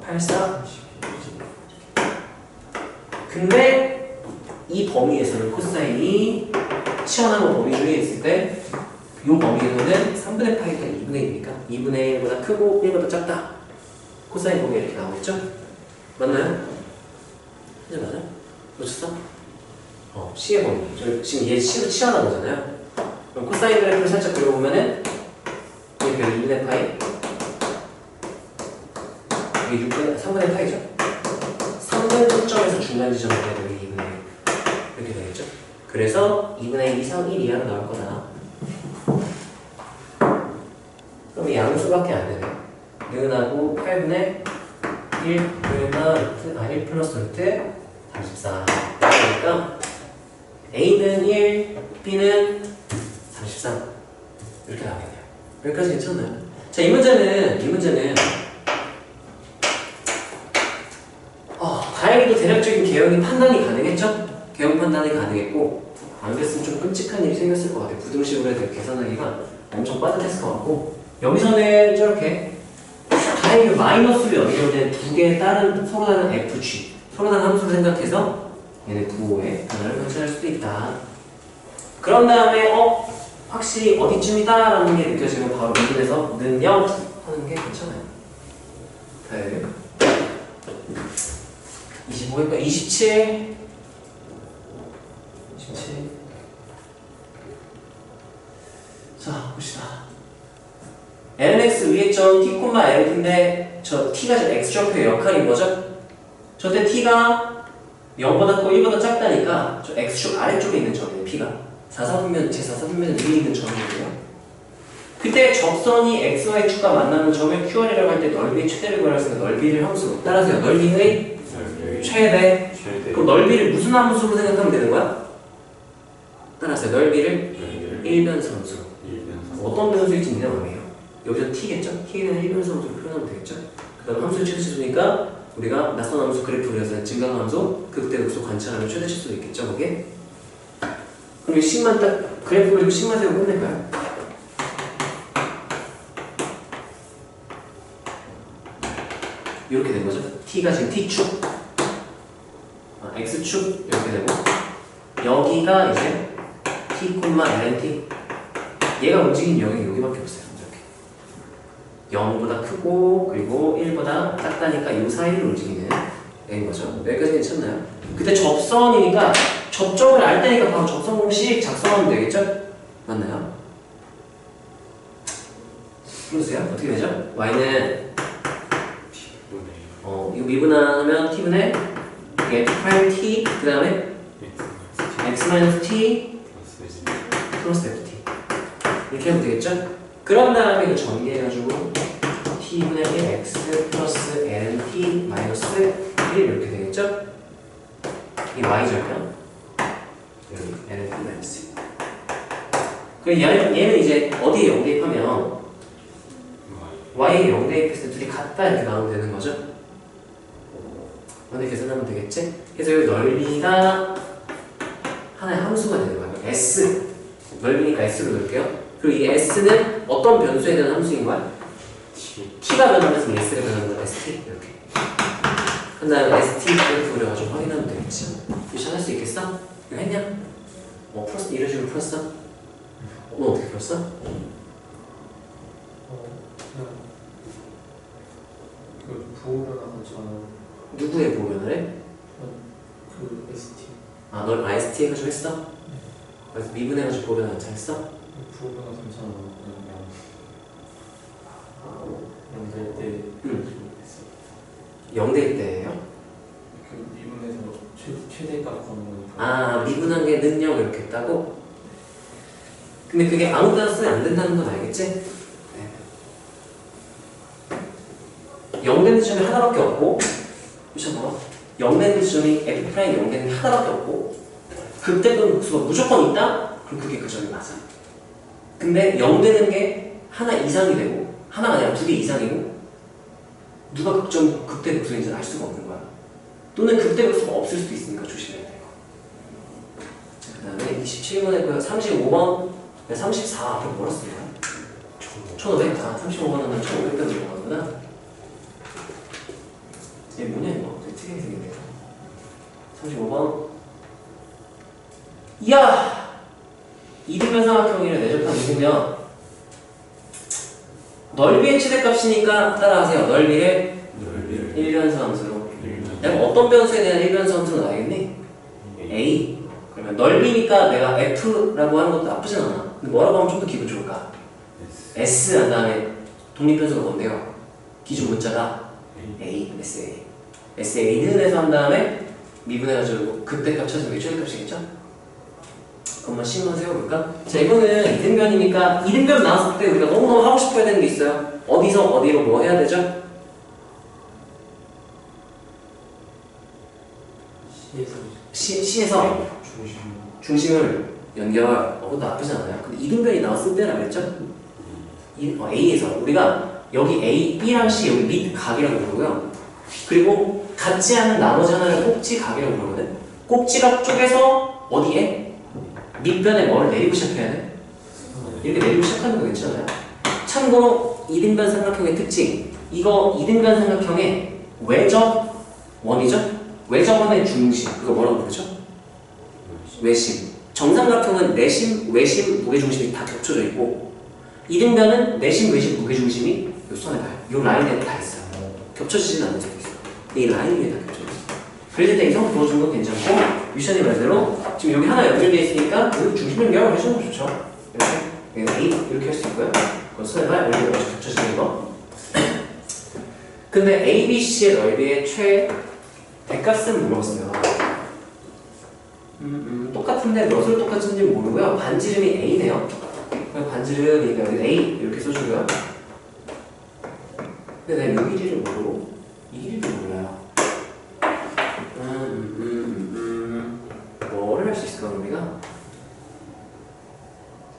8, 4 근데 이 범위에서는 코사인이 치어나고 범위 중에 있을 때 이 범위에서는 3분의 파이가 2분의 1이니까 2분의 1보다 크고 1보다 작다. 코사인 범위가 이렇게 나오겠죠? 맞나요? 이제 맞아? 놓쳤어? C의 범위. 저 지금 얘 C로 치어나는 거잖아요. 그럼 코사인 그래프를 살짝 그려보면은 이게 2분의 파이 이게 3분의 파이죠? 3분 점에서 중간 지점을 해야 되는 2분의 1 이렇게 되겠죠? 그래서 2분의 1 이상 1 이하로 나올 거다. 그럼 양수밖에 안 되네. 는하고 8분의 1 루트 1 플러스 루트 34 그러니까 A는 1, B는 33 이렇게 나오겠네요. 여기까지 괜찮나요? 자, 이 문제는 다행히도 대략적인 개형이 판단이 가능했죠? 개형 판단이 가능했고 안 그랬으면 좀 끔찍한 일이 생겼을 것 같아요. 부등식으로 해서 계산하기가 엄청 빠듯했을 것 같고 여기서는 저렇게 다행히 마이너스로 연결된 두 개의 서로 다른 FG 서로 다른 함수를 생각해서 얘네 부호의 변화를 관찰할 수도 있다. 그런 다음에 확실히 어디쯤이다 라는 게 느껴지면 바로 미분에서 능력 하는 게 괜찮아요. 다음 25니까 27 자 봅시다. lnx 위에 점 t, l인데 저 t가 지금 x좌표의 역할인 거죠? 저때 t가 0보다 크고 1보다 작다니까 저 x축 아래쪽에 있는 점이에요. p가 제4분면 위에 있는 점이거든요. 그때 접선이 xy축과 만나는 점을 qr이라고 할 때 넓이의 최대를 구할 수 있는 넓이를 함수로 따라서요. 넓이의 최대. 그럼 넓이를 무슨 함수로 생각하면 되는 거야? 따라서요. 넓이를 일변수 함수로. 어떤 변수일지 니네 말이에요. 여기서 t겠죠? t에 대한 일변수 함수로 표현하면 되겠죠? 그 다음 함수 최대치수니까 우리가 낯선 함수 그래프 그려서 증가함수 극대극소 관찰하면 최대치수도 있겠죠? 거기에? 그럼 이 10만 딱 그래프 그리고 10만 세우고 끝낼까요? 이렇게 된 거죠? t가 지금 t축, x축 이렇게 되고 여기가 이제 t, ln 얘가 움직이는 영역이 여기밖에 없어요. 이렇게 0보다 크고 그리고 1보다 작다니까 이 사이를 움직이는 애인 거죠. 여기까지 괜찮나요? 그때 접선이니까 접점을 알 때니까 바로 접선 공식 작성하면 되겠죠? 맞나요? 보세요. 어떻게 되죠? y는 이거 미분하면 t분의 f'(t) 그 다음에 x-t 플러스 ft 이렇게 하면 되겠죠? 그런 다음에 이거 전개해가지고 t분의 1x 플러스 ln(t) 마이너스 1 이렇게 되겠죠? 이 y절편 여기 ln(t) 마이너스 1 그럼 얘는 이제 어디에 0 대입하면 y에 0 대입했을 때 둘이 같다 이렇게 나오면 되는 거죠? 어디 계산하면 되겠지? 그래서 여기 넓이가 하나의 함수가 되는 거예요. s 넓이니까 s로 넣을게요. 그리고 이 s는 어떤 변수에 대한 함수인 거야? t가 변하면서 s가 변하는 거야. st 이렇게. 그 다음에 st 이렇게 그려가지고 확인하면 되겠지. 이거 할 수 있겠어? 이거 했냐? 풀었어? 이런 식으로 풀었어? 너 어떻게 풀었어? 그냥 그 부호변화가 저는 누구의 보면을 해? 그 ST 널 IST 해가지고 했어? 그래서 미분해가지고 보면 안 잘했어? 부호변화 괜찮아 그냥 될 때 했어. 0대일 때예요? 그 미분에서 최대값 거는 거니까 미분한 게 능력 이렇게 했다고? 근데 그게 아무 데나 쓰면 안 된다는 건 알겠지? 0 되는 지점이 하나밖에 없고 보셔봐 0 되는 지점이 f' 0 되는 게 하나밖에 없고 극대근 극수가 무조건 있다? 그럼 그게 그 점이 맞아. 근데 0 되는 게 하나 이상이 되고 하나가 아니라 2개 이상이고 누가 극대극수인지 알 수가 없는 거야. 또는 극대극수가 없을 수도 있으니까 조심해야 돼요. 그 다음에 27번 했고요. 35번 34 앞에 뭐라 쓴 거야? 1500? 35번은 1500까지 넘어가구나. 얘 뭐냐 이거? 되게 특이하게 생겼네요. 35번 이야! 이등변 삼각형이랑 내접한 이등변 넓이의 최대값이니까 따라하세요. 넓이를 일변수 함수로 내가 어떤 변수에 대한 일변수 함수는 알겠니? A 그러면 넓이니까 내가 F라고 하는 것도 나쁘진 않아. 근데 뭐라고 하면 좀 더 기분 좋을까? S 한 다음에 독립변수가 뭔데요? 기준 문자가 A, SA SA는 해서 한 다음에 미분해가지고 극대값 찾으면 이게 최대값이겠죠? 그것만 신경 세워볼까? 자 이거는 이등변이니까 이등변 나왔을 때 우리가 너무너무 하고 싶어야 되는 게 있어요. 어디서 어디로 뭐 해야 되죠? C에서 중심을 연결 그것도 나쁘지 않아요. 근데 이등변이 나왔을 때라 그랬죠? A에서 우리가 여기 A, B랑 C 여기 밑 각이라고 부르고요. 그리고 같지 않은 나머지 하나를 꼭지 각이라고 부르거든. 꼭지각 쪽에서 어디에? 밑변에 뭐를 내리고 시작해야 돼? 이렇게 내리고 시작하는 거 괜찮아요? 참고로 이등변 삼각형의 특징 이거 이등변 삼각형의 외접 원이죠? 외접원의 중심, 그거 뭐라고 부르죠? 외심. 정삼각형은 내심, 외심, 무게중심이 다 겹쳐져 있고 이등변은 내심, 외심, 무게중심이 이 선에 닿아요. 이 라인에 다 있어요. 겹쳐지지는 않는 적이 있어요. 이 라인 위에 다 겹쳐져 있어요. 그럴 때 이성 부어주는 건 괜찮고 유션이 말대로 지금 여기 하나 연결되어 있으니까 그 중심 연결을 해주는 거 좋죠. 이렇게 A 이렇게 할 수 있고요. 그건 선에가 이렇게 겹쳐지는 거. 근데 ABC의 넓이의 대값은 물었어요. 똑같은데 몇을 똑같은지 모르고요. 반지름이 A네요. 반지름이 여기 A 이렇게 써주고요. 근데 내가 이 길이를 모르고 이 길이를 몰라요. 뭐를 할 수 있을까 우리가?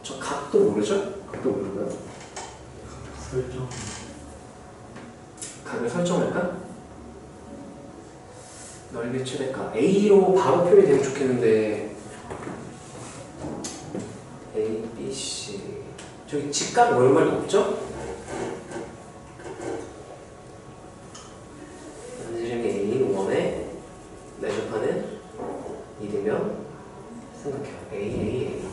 저 각도 모르죠? 각도 모르고요. 설정. 각을 설정할까? 넓이 최대값 A로 바로 표현이 되면 좋겠는데 A, B, C 저기 직각 얼마나 없죠? 반지름이 A1에 내접하는 이등변 생각해요. A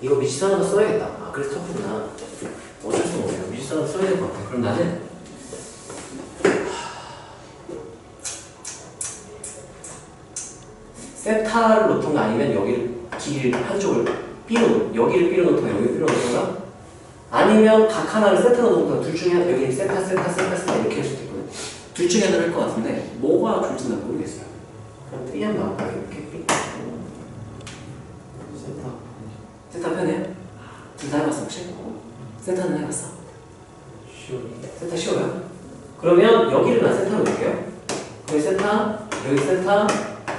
이거 미지선 하나 써야겠다. 아 그래서 터프구나. 어쩔 수 없네요. 미지선 하나 써야 될 것 같아. 그럼 나는 세타를 놓던가 아니면 여기를 길이를 한쪽을 여기를 B로 놓던가 여기를 B로 놓던가 아니면 각 하나를 세타로 놓던가 둘 중에 하나 여기는 세타 이렇게 할 수도 있거든요. 둘 중에 하나를 할 것 같은데 뭐가 좋을지 난 모르겠어요. 그럼 B 한번 나올까요? 이렇게 B 세타 편해요? 둘 다 해봤어 혹시? 세타는 해봤어? 쉬워. 세타 쉬워요? 그러면 여기를 난 세타로 놓을게요. 여기 세타, 여기 세타,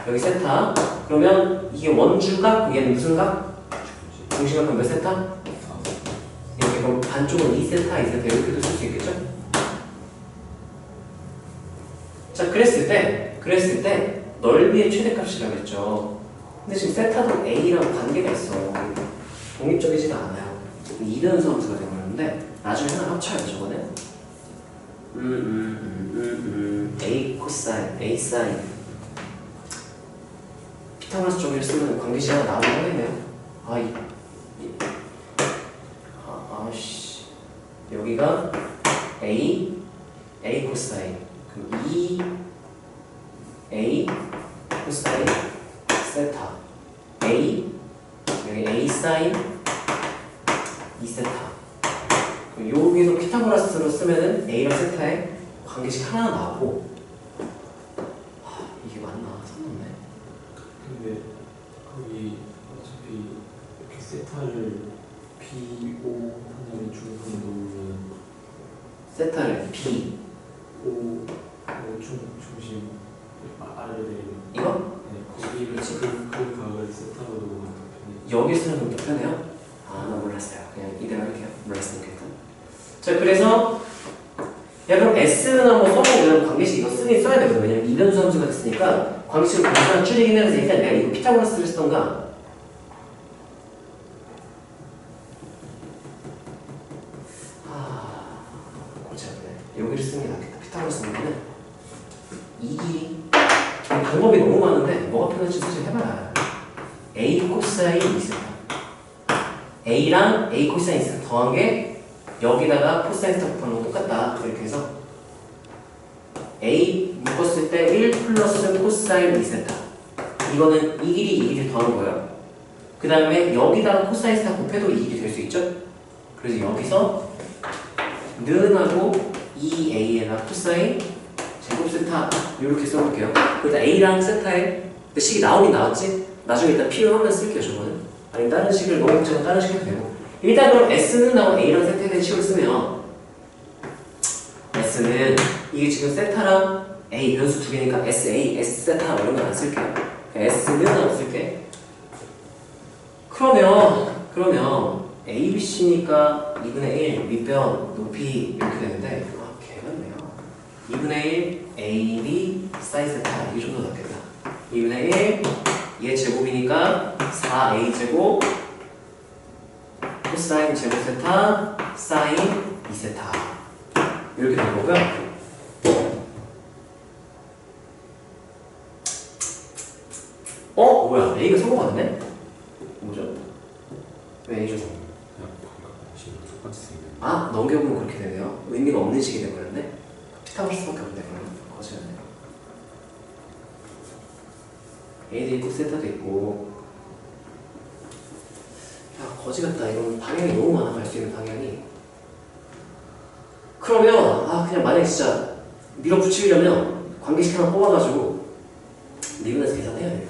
여기 세타. 그러면 이게 원주각, 얘는 무슨 각? 중심각은 몇 세타? 이렇게 그럼 반쪽은 2세타, 2세타 이렇게도 쓸 수 있겠죠? 자, 그랬을 때 넓이의 최대값이라고 했죠. 근데 지금 세타도 A랑 관계가 있어. 독립적이지가 않아요. 이변수 함수가 되어버렸는데 나중에 하나 합쳐요 저거는. A 코사인, A 사인. 피타고라스 쪽을 쓰면 관계식 하나 나오긴 하겠네요. 아씨 여기가 A 코사인 그럼 2A 코사인 세타 A 여기 A 사인 2세타. 여기서 피타고라스로 쓰면은 A랑 세타의 관계식 하나 나오고 이게 맞나? 상관없네. 근데 거기 어차피 이렇게 세타를 B5 하나의 중심 놓으면 세타를 B 5 중심 아래로 내리면 이거? 네, 거기를 그 각을 세타로 놓으면 더 편해요. 여기 쓰는 건 더 편해요? 나 몰랐어요. 그냥 이대로 할게요. 몰랐으니까. 자, 그래서 야 그럼 S는 뭐 써보고 이런 관계식 이거 쓰긴 써야 되거든. 왜냐면 이변수 함수가 됐으니까 관계식을 단순한 줄이긴 해야 되니까 내가 이거 피타고라스를 쓰던가 골치 아프네. 여기를 쓰는 게 낫겠다. 피타고라스 쓰면은 이 길이 방법이 너무 많은데 뭐가 편할지 사실 해봐야 알아요. A 코사인 2세타 A랑 A 코사인 2세타 더한 게 여기다가 코사인 세타 곱하는 거 똑같다. 이렇게 해서 A 묶었을 때 1 플러스 코사인 2세타 이거는 이 길이 더하는 거예요. 그 다음에 여기다가 코사인 세타 곱해도 이 길이 될 수 있죠? 그래서 여기서 는하고 2A에다 코사인 제곱 세타 이렇게 써볼게요. 일단 A랑 세타의 식이 나오긴 나왔지? 나중에 일단 필요하면 쓸게요 저거는. 아니면 다른 식을 너무 복잡하면 다른 식 해도 되고. 일단 그럼 S는 나온 A랑 세타에 대한 식을 쓰면 S는 이게 지금 세타랑 A 변수 두 개니까 SA, S 세타 이런 건 안 쓸게요. S는 안 쓸게. 그러면 A, B, C니까 2분의 1 밑변 높이 이렇게 되는데 개같네요. 2분의 1 A, B 사인 세타 이게 좀 더 낫겠다. 2분의 1 얘 제곱이니까 4A 제곱 코사인 제곱 세타 사인 2세타 이렇게 될 거고요. 뭐야? A가 성공하네? 뭐죠? 왜 A가 성공? 그냥 방금 식으로 똑같이 생긴. 넘겨보면 그렇게 되네요. 의미가 없는 식이 되버렸네. 피타고라스밖에 없네. 그러면 거지였네. A도 있고 세타도 있고. 야, 거지 같다. 이건 방향이 너무 많아. 갈 수 있는 방향이. 그러면 그냥 만약에 진짜 밀어붙이려면 관계식 하나 뽑아가지고 리그에서 계산해야 돼요.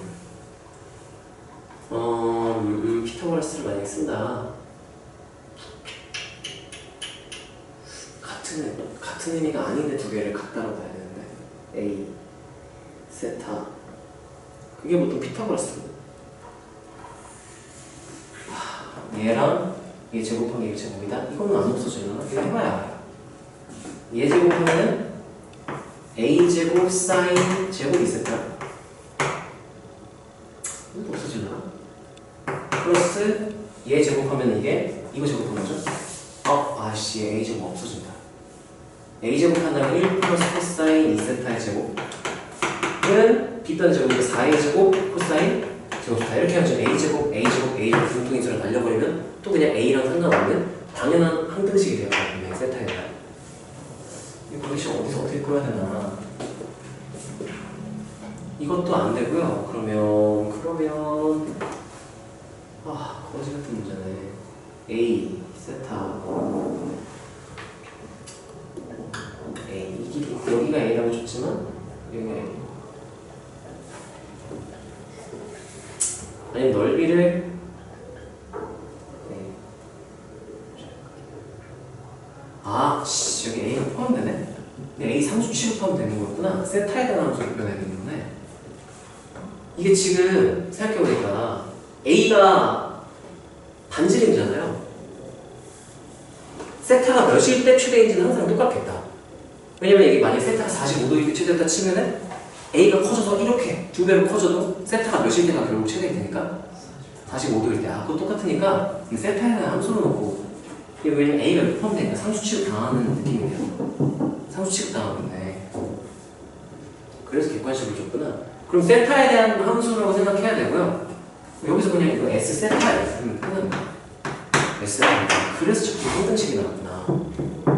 피타고라스를 만약에 쓴다. 같은 의미가 아닌데 두 개를 같다로 봐야 되는데 A, 세타 그게 보통 피타고라스. 얘랑 얘 제곱하기 얘 제곱이다? 이거는 안 없어지려나? 이거 해봐야 알아요. 얘 제곱하면은 A 제곱 사인 제곱이 있을까? 이거 없어지려나? 플러스 얘 제곱하면 이거 제곱하면 뭐죠? A 제곱 없어진다. A 제곱한다면 1 플러스 코사인 2세타의 제곱은 빗변 제곱이 4A 제곱 코사인 제곱다. 이렇게 해가지고 A 제곱, A 제곱, A 제곱 분통인수를 날려버리면 또 그냥 A랑 상관없는 당연한 항등식이 돼요. 분명히 세타에 대한. 이 공식 어디서 어떻게 끌어야 되나? 이것도 안 되고요. 그러면 거지 같은 문제네. A 세타 A 이 길이 여기가 A라고 줬지만 여기가 A. 아니면 넓이를 여기 A가 포함되네. A 상수 취급하면 되는 거였구나. 세타에 대한 함수를 표현해야 되는 거네. 이게 지금 생각해보니까 A가 반지름이잖아요. 세타가 몇일 때 최대인지는 항상 똑같겠다. 왜냐면 이게 만약에 세타가 45도일 때 최대다 치면은 A가 커져서 이렇게 두 배로 커져도 세타가 몇일 때가 결국 최대이 되니까 45도일 때 그거 똑같으니까 세타에는 함수로 놓고 이게 왜냐면 A가 포함되니까 상수 취급 당하는 느낌이에요. 상수 취급 당하는데 그래서 객관식을 줬구나. 그럼 세타에 대한 함수라고 생각해야 되고요. 여기서 그냥 이거 S 세타에 끝나는 거야. S 세타. 그래서 자꾸 항등식이 나왔구나.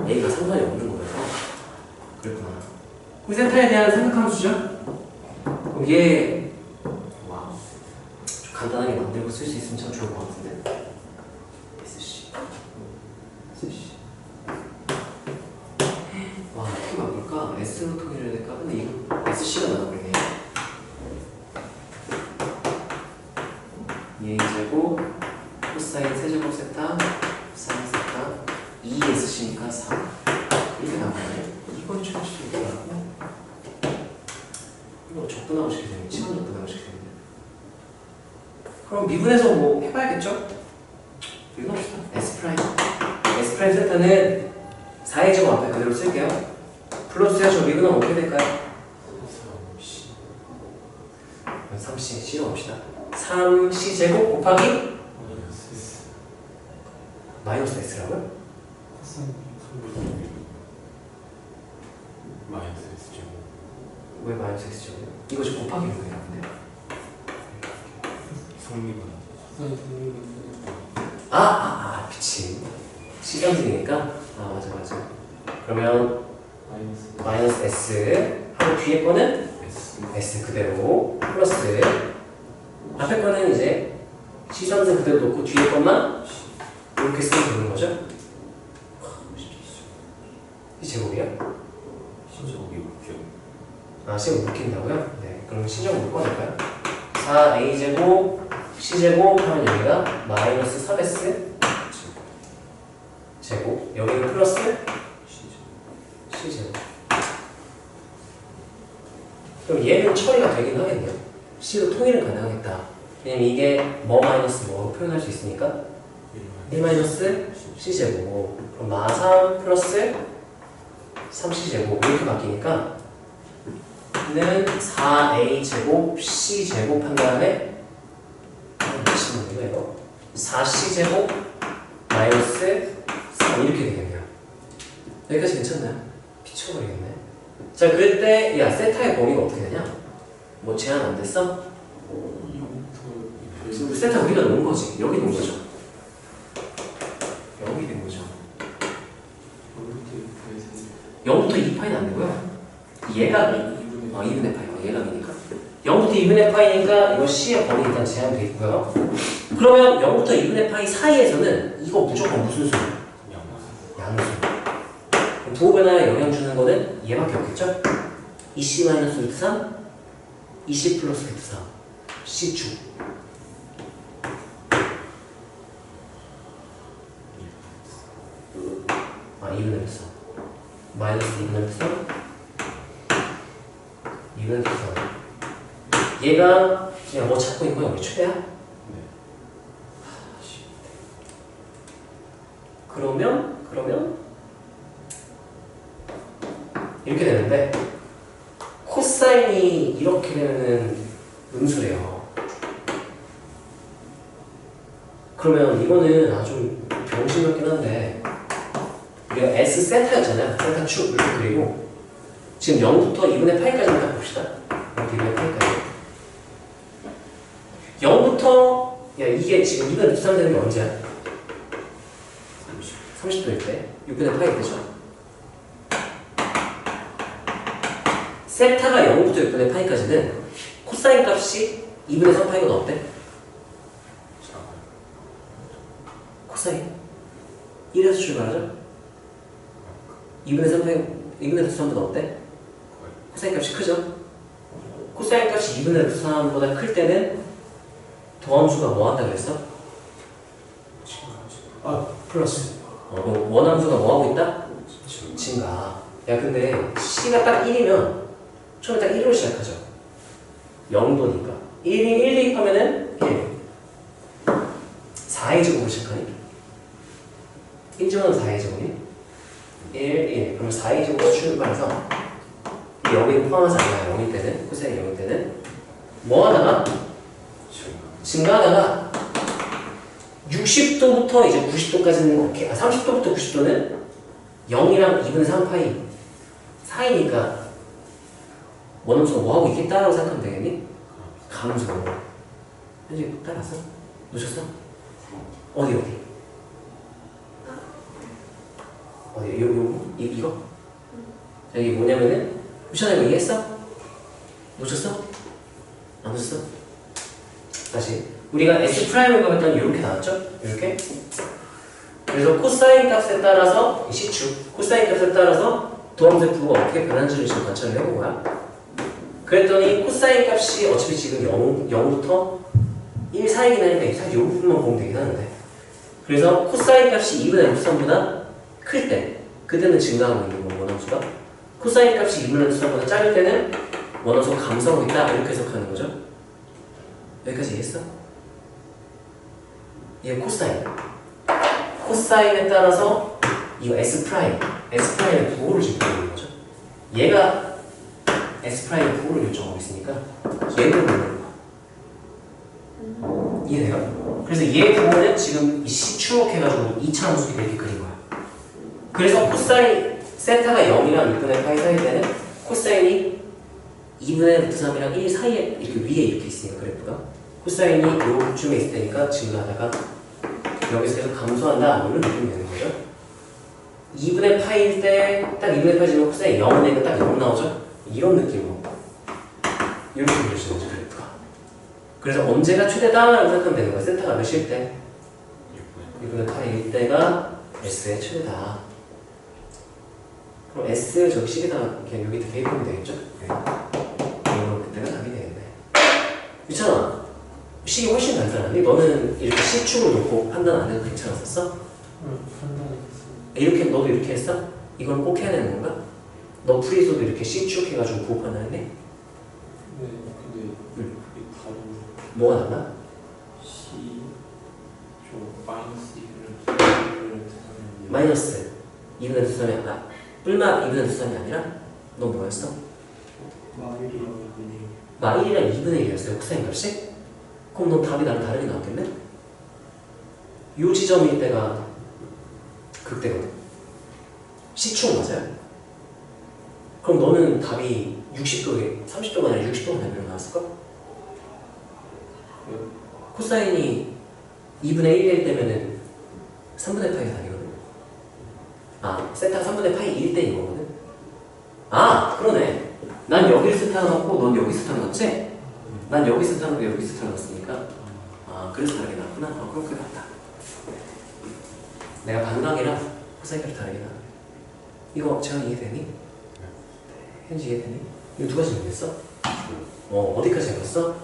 A가 상관이 없는 거예요. 그랬구나. 그럼 세타에 대한 생각함수죠? 그럼 얘 좀 간단하게 만들고 쓸 수 있으면 참 좋을 것 같은데. SC. 어떻게 바꿀까? S로 통일해야 될까? 근데 이거 SC가 나와버리네. 얘 제곱 코사인 세제곱 세타 사인 세타 2SC니까 4 이렇게 나와요. 이건 최고치도 이렇게 나오고 이거 적분하고 싶게 되면 치환 적분하고 싶게 되면 그럼 미분해서 뭐 해봐야겠죠? 미분합시다. S 프라임 세타는 4의 제곱 앞에 그대로 쓸게요. 플러스 해서 미분하면 어떻게 될까요? 3C 실험합시다. 3C 제곱 곱하기 마이너스 S라고요? 마이너스 S죠. 왜 마이너스 S죠? 이거 지금 곱하기 이렇게 나는데 성립은 미친 시간들이니까 맞아 그러면 마이너스 S 하고 뒤에 거는 S 그대로 플러스 앞에 거는 이제 시선을 그대로 놓고 뒤에 것만 이렇게 쓰면 되는 거죠? 이 제곱이야? 신제곱이 웃겨. 제곱 묶인다고요? 네, 그럼 신제곱 묶어볼까요? 4a제곱 c제곱 하면 여기가 마이너스 3s 제곱 여기는 플러스 c제곱. 그럼 얘는 처리가 되긴 하겠네요. c로 통일은 가능하겠다. 왜냐면 이게 뭐 마이너스 뭐로 표현할 수 있으니까 1 마이너스 c제곱 그럼 마3 플러스 3c제곱 이렇게 바뀌니까 는 4a 제곱 c 제곱 한 다음에 몇이면 이거예요? 4c 제곱 마이너스 3 이렇게 되겠네요. 여기까지 괜찮나요? 미쳐버리겠네. 자, 그럴 때, 야, 세타의 범위가 어떻게 되냐? 뭐 제한 안 됐어? 지금 세타 우리가 놓은 거지. 여기 놓은 거죠. 여기 된 거죠. 0부터 2파이는 안 되고요. 얘가 2분의 파이. 얘가 이니까 0부터 2분의 파이니까 이거 C의 범위 일단 제한돼 있고요. 그러면 0부터 2분의 파이 사이에서는 이거 무조건 무슨 수? 양수. 부호 변화에 영향 주는 거는 얘밖에 없겠죠? 2C 마이너스 루트 3, 2C 플러스 루트 3, C축. 아, 2분의 루트 3. 마이너스 2분의 루트 3, 2분의 루트 3. 얘가 그냥 뭐 찾고 있는 거야? 우리 최대야? 그러면 이렇게 되는데 코사인이 이렇게 되면은 음수래요. 그러면 이거는 아주 병신 같긴 한데 우리가 S 세타였잖아요. 세타 축 이렇게 그리고 지금 0부터 2분의 파이까지만 딱 봅시다. 0부터 2분의 파이까지 0부터 야 이게 지금 2분의 루트 3 되는 게 언제야? 30도일 때 6분의 파이 되죠. 세타가 0부터 6분의 파이까지는 코사인 값이 2분의 3 파이보다 어때? 코사인 1에서 출발하죠? 2분의 3 파이 2분의 루트 3보다 어때? 코사인 값이 크죠? 코사인 값이 2분의 루트 3보다 클 때는 더함수가 뭐 한다 그랬어? 플러스. 그럼 원함수가 뭐 하고 있다? 증가. 야 근데 C가 딱 1이면 처음에 딱 1으로 시작하죠. 0도니까 1 대입하면은 1 4의 제곱으로 시작하니? 1제곱은 4의 제곱이 1 그럼 4의 제곱으로 출발해서 여기는 포함하지 않아요. 0일 때는 코사인 0일 때는 뭐 하다가 증가하다가 60도부터 이제 90도까지는 오케이. 30도부터 90도는 0이랑 2분의 3 파이 사이니까 원함수가 뭐 하고 있겠다라고 생각하면 되겠니? 감소. 현재 따라왔어? 놓쳤어? 어디? 이거? 여기 뭐냐면은 미션아 이거 이해했어? 놓쳤어? 안 놓쳤어? 다시 우리가 S'을 구했더니 이렇게 나왔죠? 이렇게 그래서 코사인 값에 따라서 이 C축 코사인 값에 따라서 도함수의 부호가 어떻게 변하는지를 지금 관찰을 해본 거야. 그랬더니 코사인 값이 어차피 지금 0부터 1 사이긴 하니까 사실 이 부분만 보면 되긴 하는데 그래서 코사인 값이 2분의 루트 3보다 클 때 그때는 증가하고 있는 거 원함수가 코사인 값이 2분의 루트 3보다 작을 때는 원함수가 감소하고 있다 이렇게 해석하는 거죠. 여기까지 이해했어? 이게 코사인 코사인에 따라서 이거 S'의 부호를 지금 보는 거죠. 얘가 S'의 부호를 결정하고 있으니까 얘를 보는 거야. 이해돼요? 그래서 얘 부호는 지금 이 C축 해가지고 2차 함수 이렇게 그린 거야. 그래서 코사인 세타가 0이랑 6분의 파이 사이일 때는 코사인이 2분의 루트 3이랑 1 사이에 이렇게 위에 이렇게 있으니까 그래프가 코사인이 요쯤에 있을 테니까 증가하다가 여기서 계속 감소한다 이런 느낌이 되는 거죠. 2분의 파이일 때 딱 2분의 파이 지면 코사인 0은 애가 딱 0 나오죠? 이런 느낌으로 이렇게 그려지는 거죠 그래프가. 그래서 언제가 최대다라고 생각하면 되는 거야. 세타가 몇일 때? 6분의 파이일 때가 S의 최대다. 그럼 S 저기 C에다가 그냥 여기 대입하면 되겠죠? 네. 이건 그때가 답이 되겠네. 있잖아. C가 훨씬 간단하니? 너는 이렇게 C축을 놓고 판단 안 해도 괜찮았었어? 응, 판단했어. 이렇게 너도 이렇게 했어? 이건 꼭 해야 되는 건가? 너 프리소도 이렇게 C축 해가지고 부호 판단했니? 네, 근데 그게 다른 뭐가 달라? C 좀 마이너스 1을 마이너스 2분의 루트 3이 아니라 뿔마 2분의 루트 3이 아니라 넌 뭐였어? 마일이랑 2분의 1이었어요 코사인 값이? 그럼 넌 답이 나랑 다르게 나왔겠네? 요 지점일 때가 극대거든. C축 맞아요? 그럼 너는 답이 60도에 30도가 아니라 60도가 되면 나왔을까? 코사인이 2분의 1일 때면은 3분의 파이가 답이거든. 아, 세타가 3분의 파이 1일 때 이거거든. 아, 그러네. 난 여기를 세타 넣고 넌 여기 세타 넣었지? 난 여기 세타 넣고 여기 세타 넣었으니까. 아, 그래서 다르게 나왔구나. 그럼 그게 맞다. 내가 반강이랑 코사인까지 다르게 나와. 이거 재현 이해되니? 현지 이해되니? 이거 누가 질문했어? 어디까지 해봤어?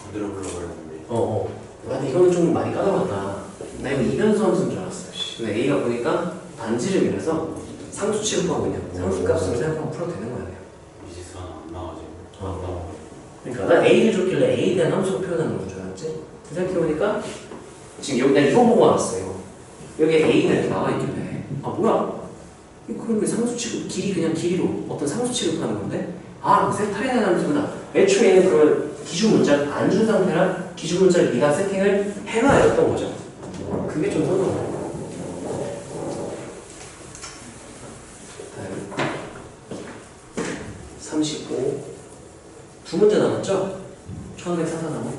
그대로 불러버렸는데. 근데 이거는 좀 많이 까다롭다. 나 이거 이변수 함수인 줄 알았어. 근데 A가 보니까 반지름이라서 상수 취급하고 그냥 상수값으로 생각하면 풀어도 되는 거야. 이지선 안 나와지. 그러니까 난 A를 줬길래 A에 대한 함수로 표현하는 건 줄 알았지? 생각해보니까 지금 여기 나 이거 보고 왔어. 여기 A가 이렇게 나와 있길래 아 뭐야? 그럼 왜 상수 취급 길이 그냥 길이로 어떤 상수 취급하는 건데? 아 세타에 대한 함수구나. 애초에는 그걸 기준 문자를 안 준 상태라 기준 문자를 네가 세팅을 해놔야였던 거죠. 그게 좀 서러워요. 35 두 문제 남았죠? 1544 남았.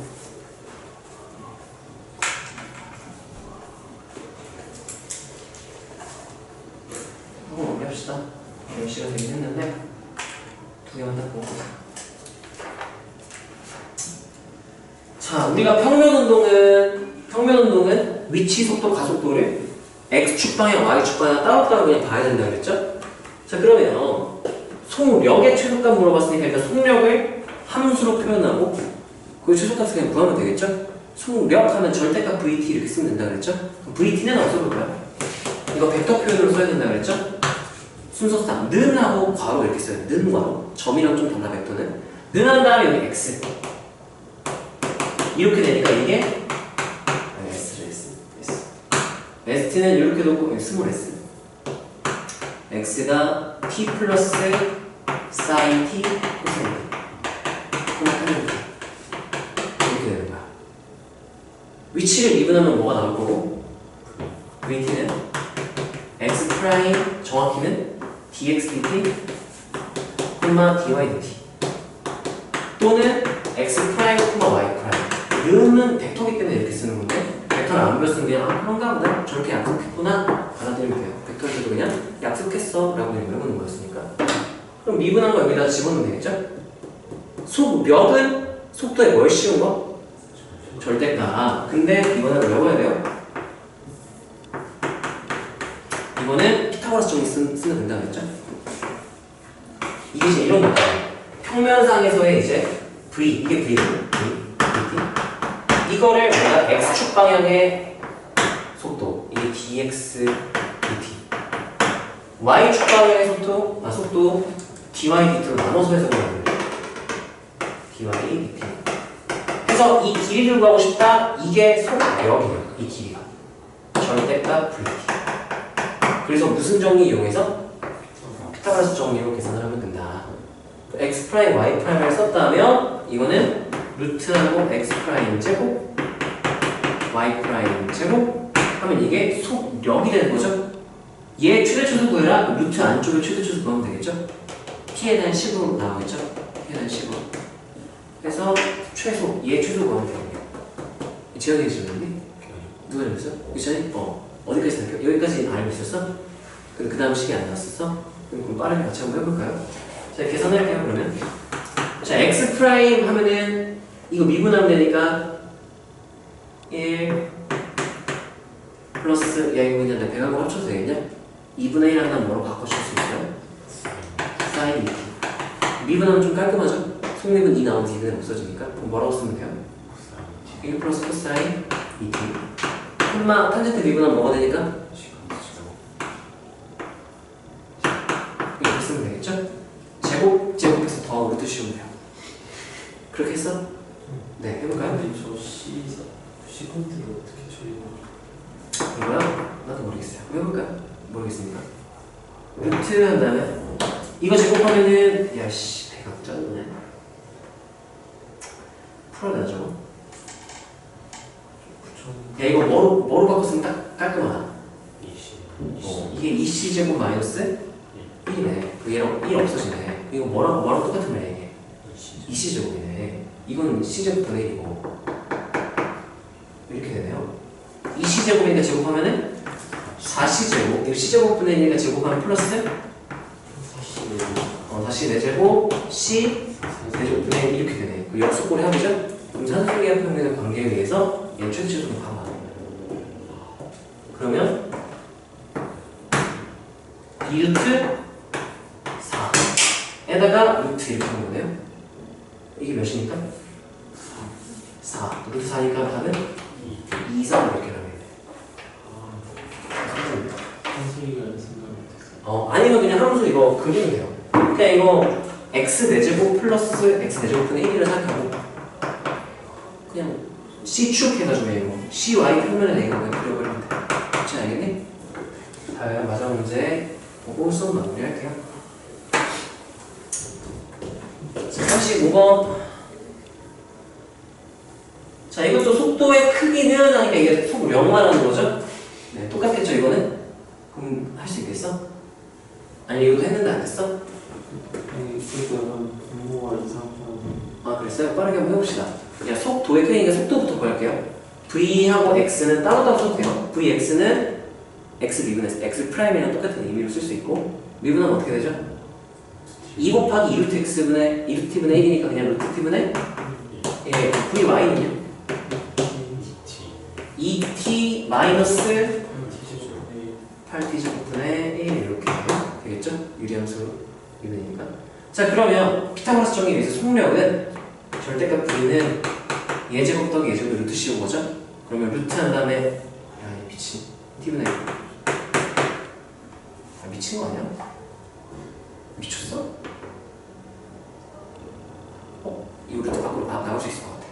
한번 마무리합시다. 10시가 되긴 했는데 두 개만 딱 보고. 자, 우리가 평면운동은 위치, 속도, 가속도를 x축 방향, y축 방향 따로따로 그냥 봐야 된다 그랬죠? 자, 그러면 속력의 최소값 물어봤으니까 일단 속력을 함수로 표현하고 그 최소값을 그냥 구하면 되겠죠? 속력 하면 절대값 VT 이렇게 쓰면 된다 그랬죠? 그럼 VT는 어디서 볼 거야? 이거 벡터 표현으로 써야 된다 그랬죠? 순서상 는하고 괄호 이렇게 써요. 는 괄호. 점이랑 좀 달라 벡터는. 는 한 다음에 여기 x. 이렇게 되니까 이게 S는 이렇게 놓고 스몰 s. x가 t 플러스 sin t 코사인 이렇게 되는 거야. 위치를 미분하면 뭐가 나올 거고 vt는 x 프라임 정확히는 dx dt 콤마 dy dt 또는 x 프라임 콤마 y 프라임. 는은 벡터기 때문에 이렇게 쓰는 건데 벡터를 안 배웠으면 그냥 그런가 보다 저렇게 약속했구나 받아들이면 돼요. 벡터에서도 그냥 약속했어 라고 외우는 거였으니까. 그럼 미분한 거 여기다 집어넣으면 되겠죠? 속력은 속도에 뭘 씌운 거? 절대값. 근데 이거는 외워야 돼요. 이거는 피타고라스 정리 쓰면 된다고 했죠? 이게 이제 이런 거예요. 평면상에서의 이제 V, 이게 V거든. 이거를 우리가 x축 방향의 속도, 이게 dx dt, y축 방향의 속도 dy dt로 나눠서 해석을 하는 거예요. dy dt. 그래서 이 길이를 구하고 싶다. 이게 속력이에요. 이 길이가 절대값 vt. 그래서 무슨 정리 이용해서 피타고라스 정리로 계산을 하면 된다. x 프라임 y 프라임을 썼다면 이거는 루트하고 x 프라임 제곱 y 프라임 제곱 하면 이게 속력이 되는 거죠. 얘 최대 최소 구해라. 루트 안쪽에 최대 최소 구하면 되겠죠. t에 대한 식으로 나오겠죠. t에 대한 식으로. 그래서 최소 얘 최소 구하면 되겠네요. 지연이가 질문했니? 누가 질문했어? 유찬이? 어디까지 생각해? 여기까지 알고 있었어? 근데 그 다음 식이 안 나왔었어? 그럼 빠르게 같이 한번 해볼까요? 자, 계산을 할게요. 그러면 자, x 프라임 하면은 이거 미분하면 되니까 1 플러스 야 이거 그냥 내 100하고 합쳐도 되겠냐? 2분의 1 하나 뭐로 바꿔줄 수 있어요? sin 2t. 미분하면 좀 깔끔하죠? 속립은 2 나오면서 2분의 없어지니까 그럼 뭐라고 쓰면 돼요? 1 플러스 코사인 2t 콤마 탄젠트 미분하면 뭐가 되니까? 이렇게 쓰면 되겠죠? 제곱해서 더 루트 씌우면 돼요. 그렇게 했어? 네, 해볼까요? 저 시컨트를 어떻게 처리해요? 이거요? 나도 모르겠어요. 해볼까요? 모르겠습니다. 루트 한 다음에 이거 제곱하면은 야씨 배가 짜증네. 풀어야 되죠. 야 이거 뭐로 바꿨으면 딱 깔끔하다. 20 이게 2c제곱 마이너스 1이네. 그 얘랑 1 없어지네. 이거 뭐랑 똑같은 말이야 이게? 2c제곱이네. 이건 c제곱분의 1이고 이렇게 되네요. 2c제곱이니까 제곱하면은 4c제곱. 이거 c제곱분의 1이니까 제곱하면 플러스 다시 4제곱 c 4제곱분의 1 이렇게 되네. 그 역수꼴의 합이죠? 그럼 산술기와 평면의 관계에 의해서 얘는 최대치로 가면 그러면 2루트 4에다가 루트 이렇게 하는 거네요. 이게 몇이니까? 4. 루트 4니까 답은 2, 3 이렇게 나오겠네. 한소리가 생각 못했어. 아니면 그냥 함수 이거 그리면 돼요. 그냥 이거 x 4제곱 플러스 x 4제곱분의 1이라 생각하고 그냥 c축 해가지고 이거 cy 평면에 내가 그냥 그려버리면 돼. 혹시 알겠니? 다음 마지막 문제 보고 수업 마무리할게요. 35번. 자, 이것도 속도의 크기는 하니까 이게 속력 말하는 거죠? 네, 똑같겠죠, 이거는? 그럼 할 수 있겠어? 아니, 이것도 했는데 안 됐어? 아니 그러니까 분모가 이상하고. 그랬어요? 빠르게 한번 해봅시다. 그냥 속도의 크기니까 속도부터 구할게요. V하고 X는 따로따로 써도 돼요. VX는 X 미분에서 X 프라임이랑 똑같은 의미로 쓸 수 있고, 미분하면 어떻게 되죠? 2 곱하기 2루트 X분의 2루트 T분의 1이니까 그냥 루트 T분의 VY는요? 2T 마이너스 8T제곱분의 1 이렇게 되겠죠? 유리함수 미분이니까. 자, 그러면 피타고라스 정의에 의해서 속력은 절대값 V는 예제곱 더하기 예제곱 루트 씌운 거죠? 그러면 루트 한 다음에 야, 이 미친 T분의 1. 미친 거 아니야? 미쳤어? 이거 루트 밖으로 나올 수 있을 것 같아.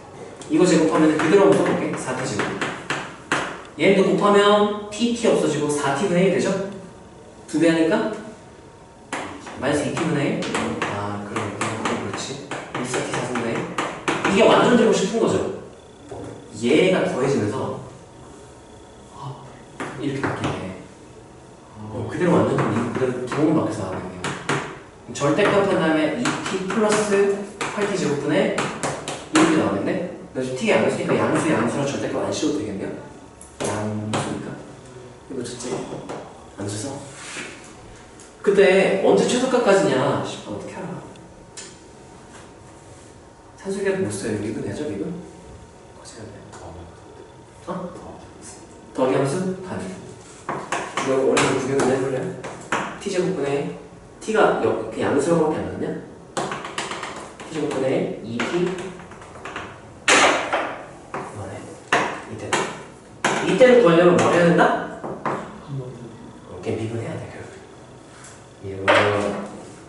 이거 제곱하면 그대로 한번 써볼게. 4t 제곱. 얘도 곱하면 tt 없어지고 4t분의 1 되죠? 2배 하니까 마이너스 2t분의 1. 그렇지. 4t 4분의 1. 이게 완전 되고 싶은 거죠? 얘가 더해지면서 이렇게 바뀌네. 그대로 완전 되면 그대로 두번 밖에서 나오겠네요. 절대값 한 다음에 2t 플러스 8t 제곱분의 이렇게 나오겠네? 그래서 t가 양수니까 양수랑 절대값 안 씌워도 되겠네요? 양수니까. 이거 첫째. 안 써서. 그때 언제 최소값까지냐 싶어. 어떻게 알아? 산술기학 못 써요. 미분 해야죠, 미분? 거세요. 더하기 함수? 반. 이거 원래 구경을 해볼래요? t제곱분의 t가 그 양수형밖에 안 나왔냐? t제곱분의 2t 이만해. 이때를 구하려면 뭘 해야 된다? 이렇게 미분해야 돼.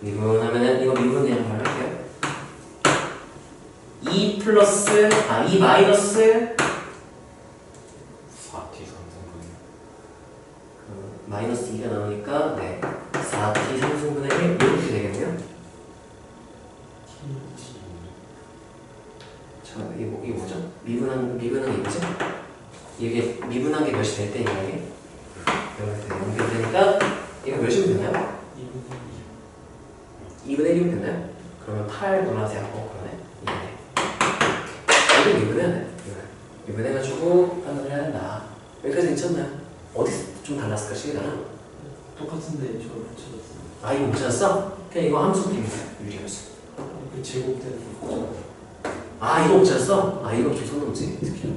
미분하면은 이거 미분 그냥 바로 할게요. 2 플러스 2 마이너스 4t 3승분의 마이너스 2가 나오니까 4t 3승분의 1 이렇게 되겠네요. 자, 이게 뭐죠? 미분한 게 뭐지? 이게 미분한 게 몇이 될 때인가 이게? 이렇게 연결되니까 이거 몇이면 되나요? 2분의 1이면 되나요? 그러면 8 분하세요. 그러네. 이거 미분해야 돼. 미분해가지고 판단을 해야 된다. 여기까지 괜찮나요? 어디서 좀 달랐을까? 시계가랑? 똑같은데 저걸 붙여줬어. 이거 못 찾았어? 그냥 이거 함수 풀면 돼요. 유리함수. 그 제곱되는 거. 이거 못 찾았어? 이거 좀 손 넘지. 특히.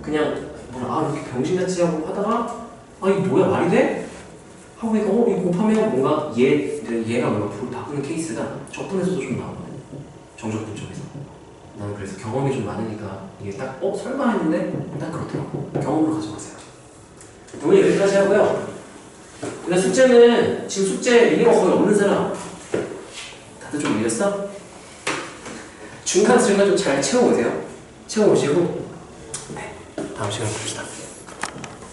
그냥 이렇게 병신같이 하고 하다가 이거 뭐야 말이 돼? 하고 보니까 이거 곱하면 뭔가 얘가 뭔가 불을 바꾸는 케이스가 적분에서도 좀 나오거든. 정적분 쪽에서. 나는 그래서 경험이 좀 많으니까 이게 딱 설마 했는데 딱 그렇더라고. 경험으로 가져가세요. 오늘 여기까지 하고요. 근데 숙제는 지금 숙제 밀린 거 거의 없는 사람 다들 좀 밀렸어? 중간 좀 잘 채워오세요. 채워오시고 다음 시간에 봅시다.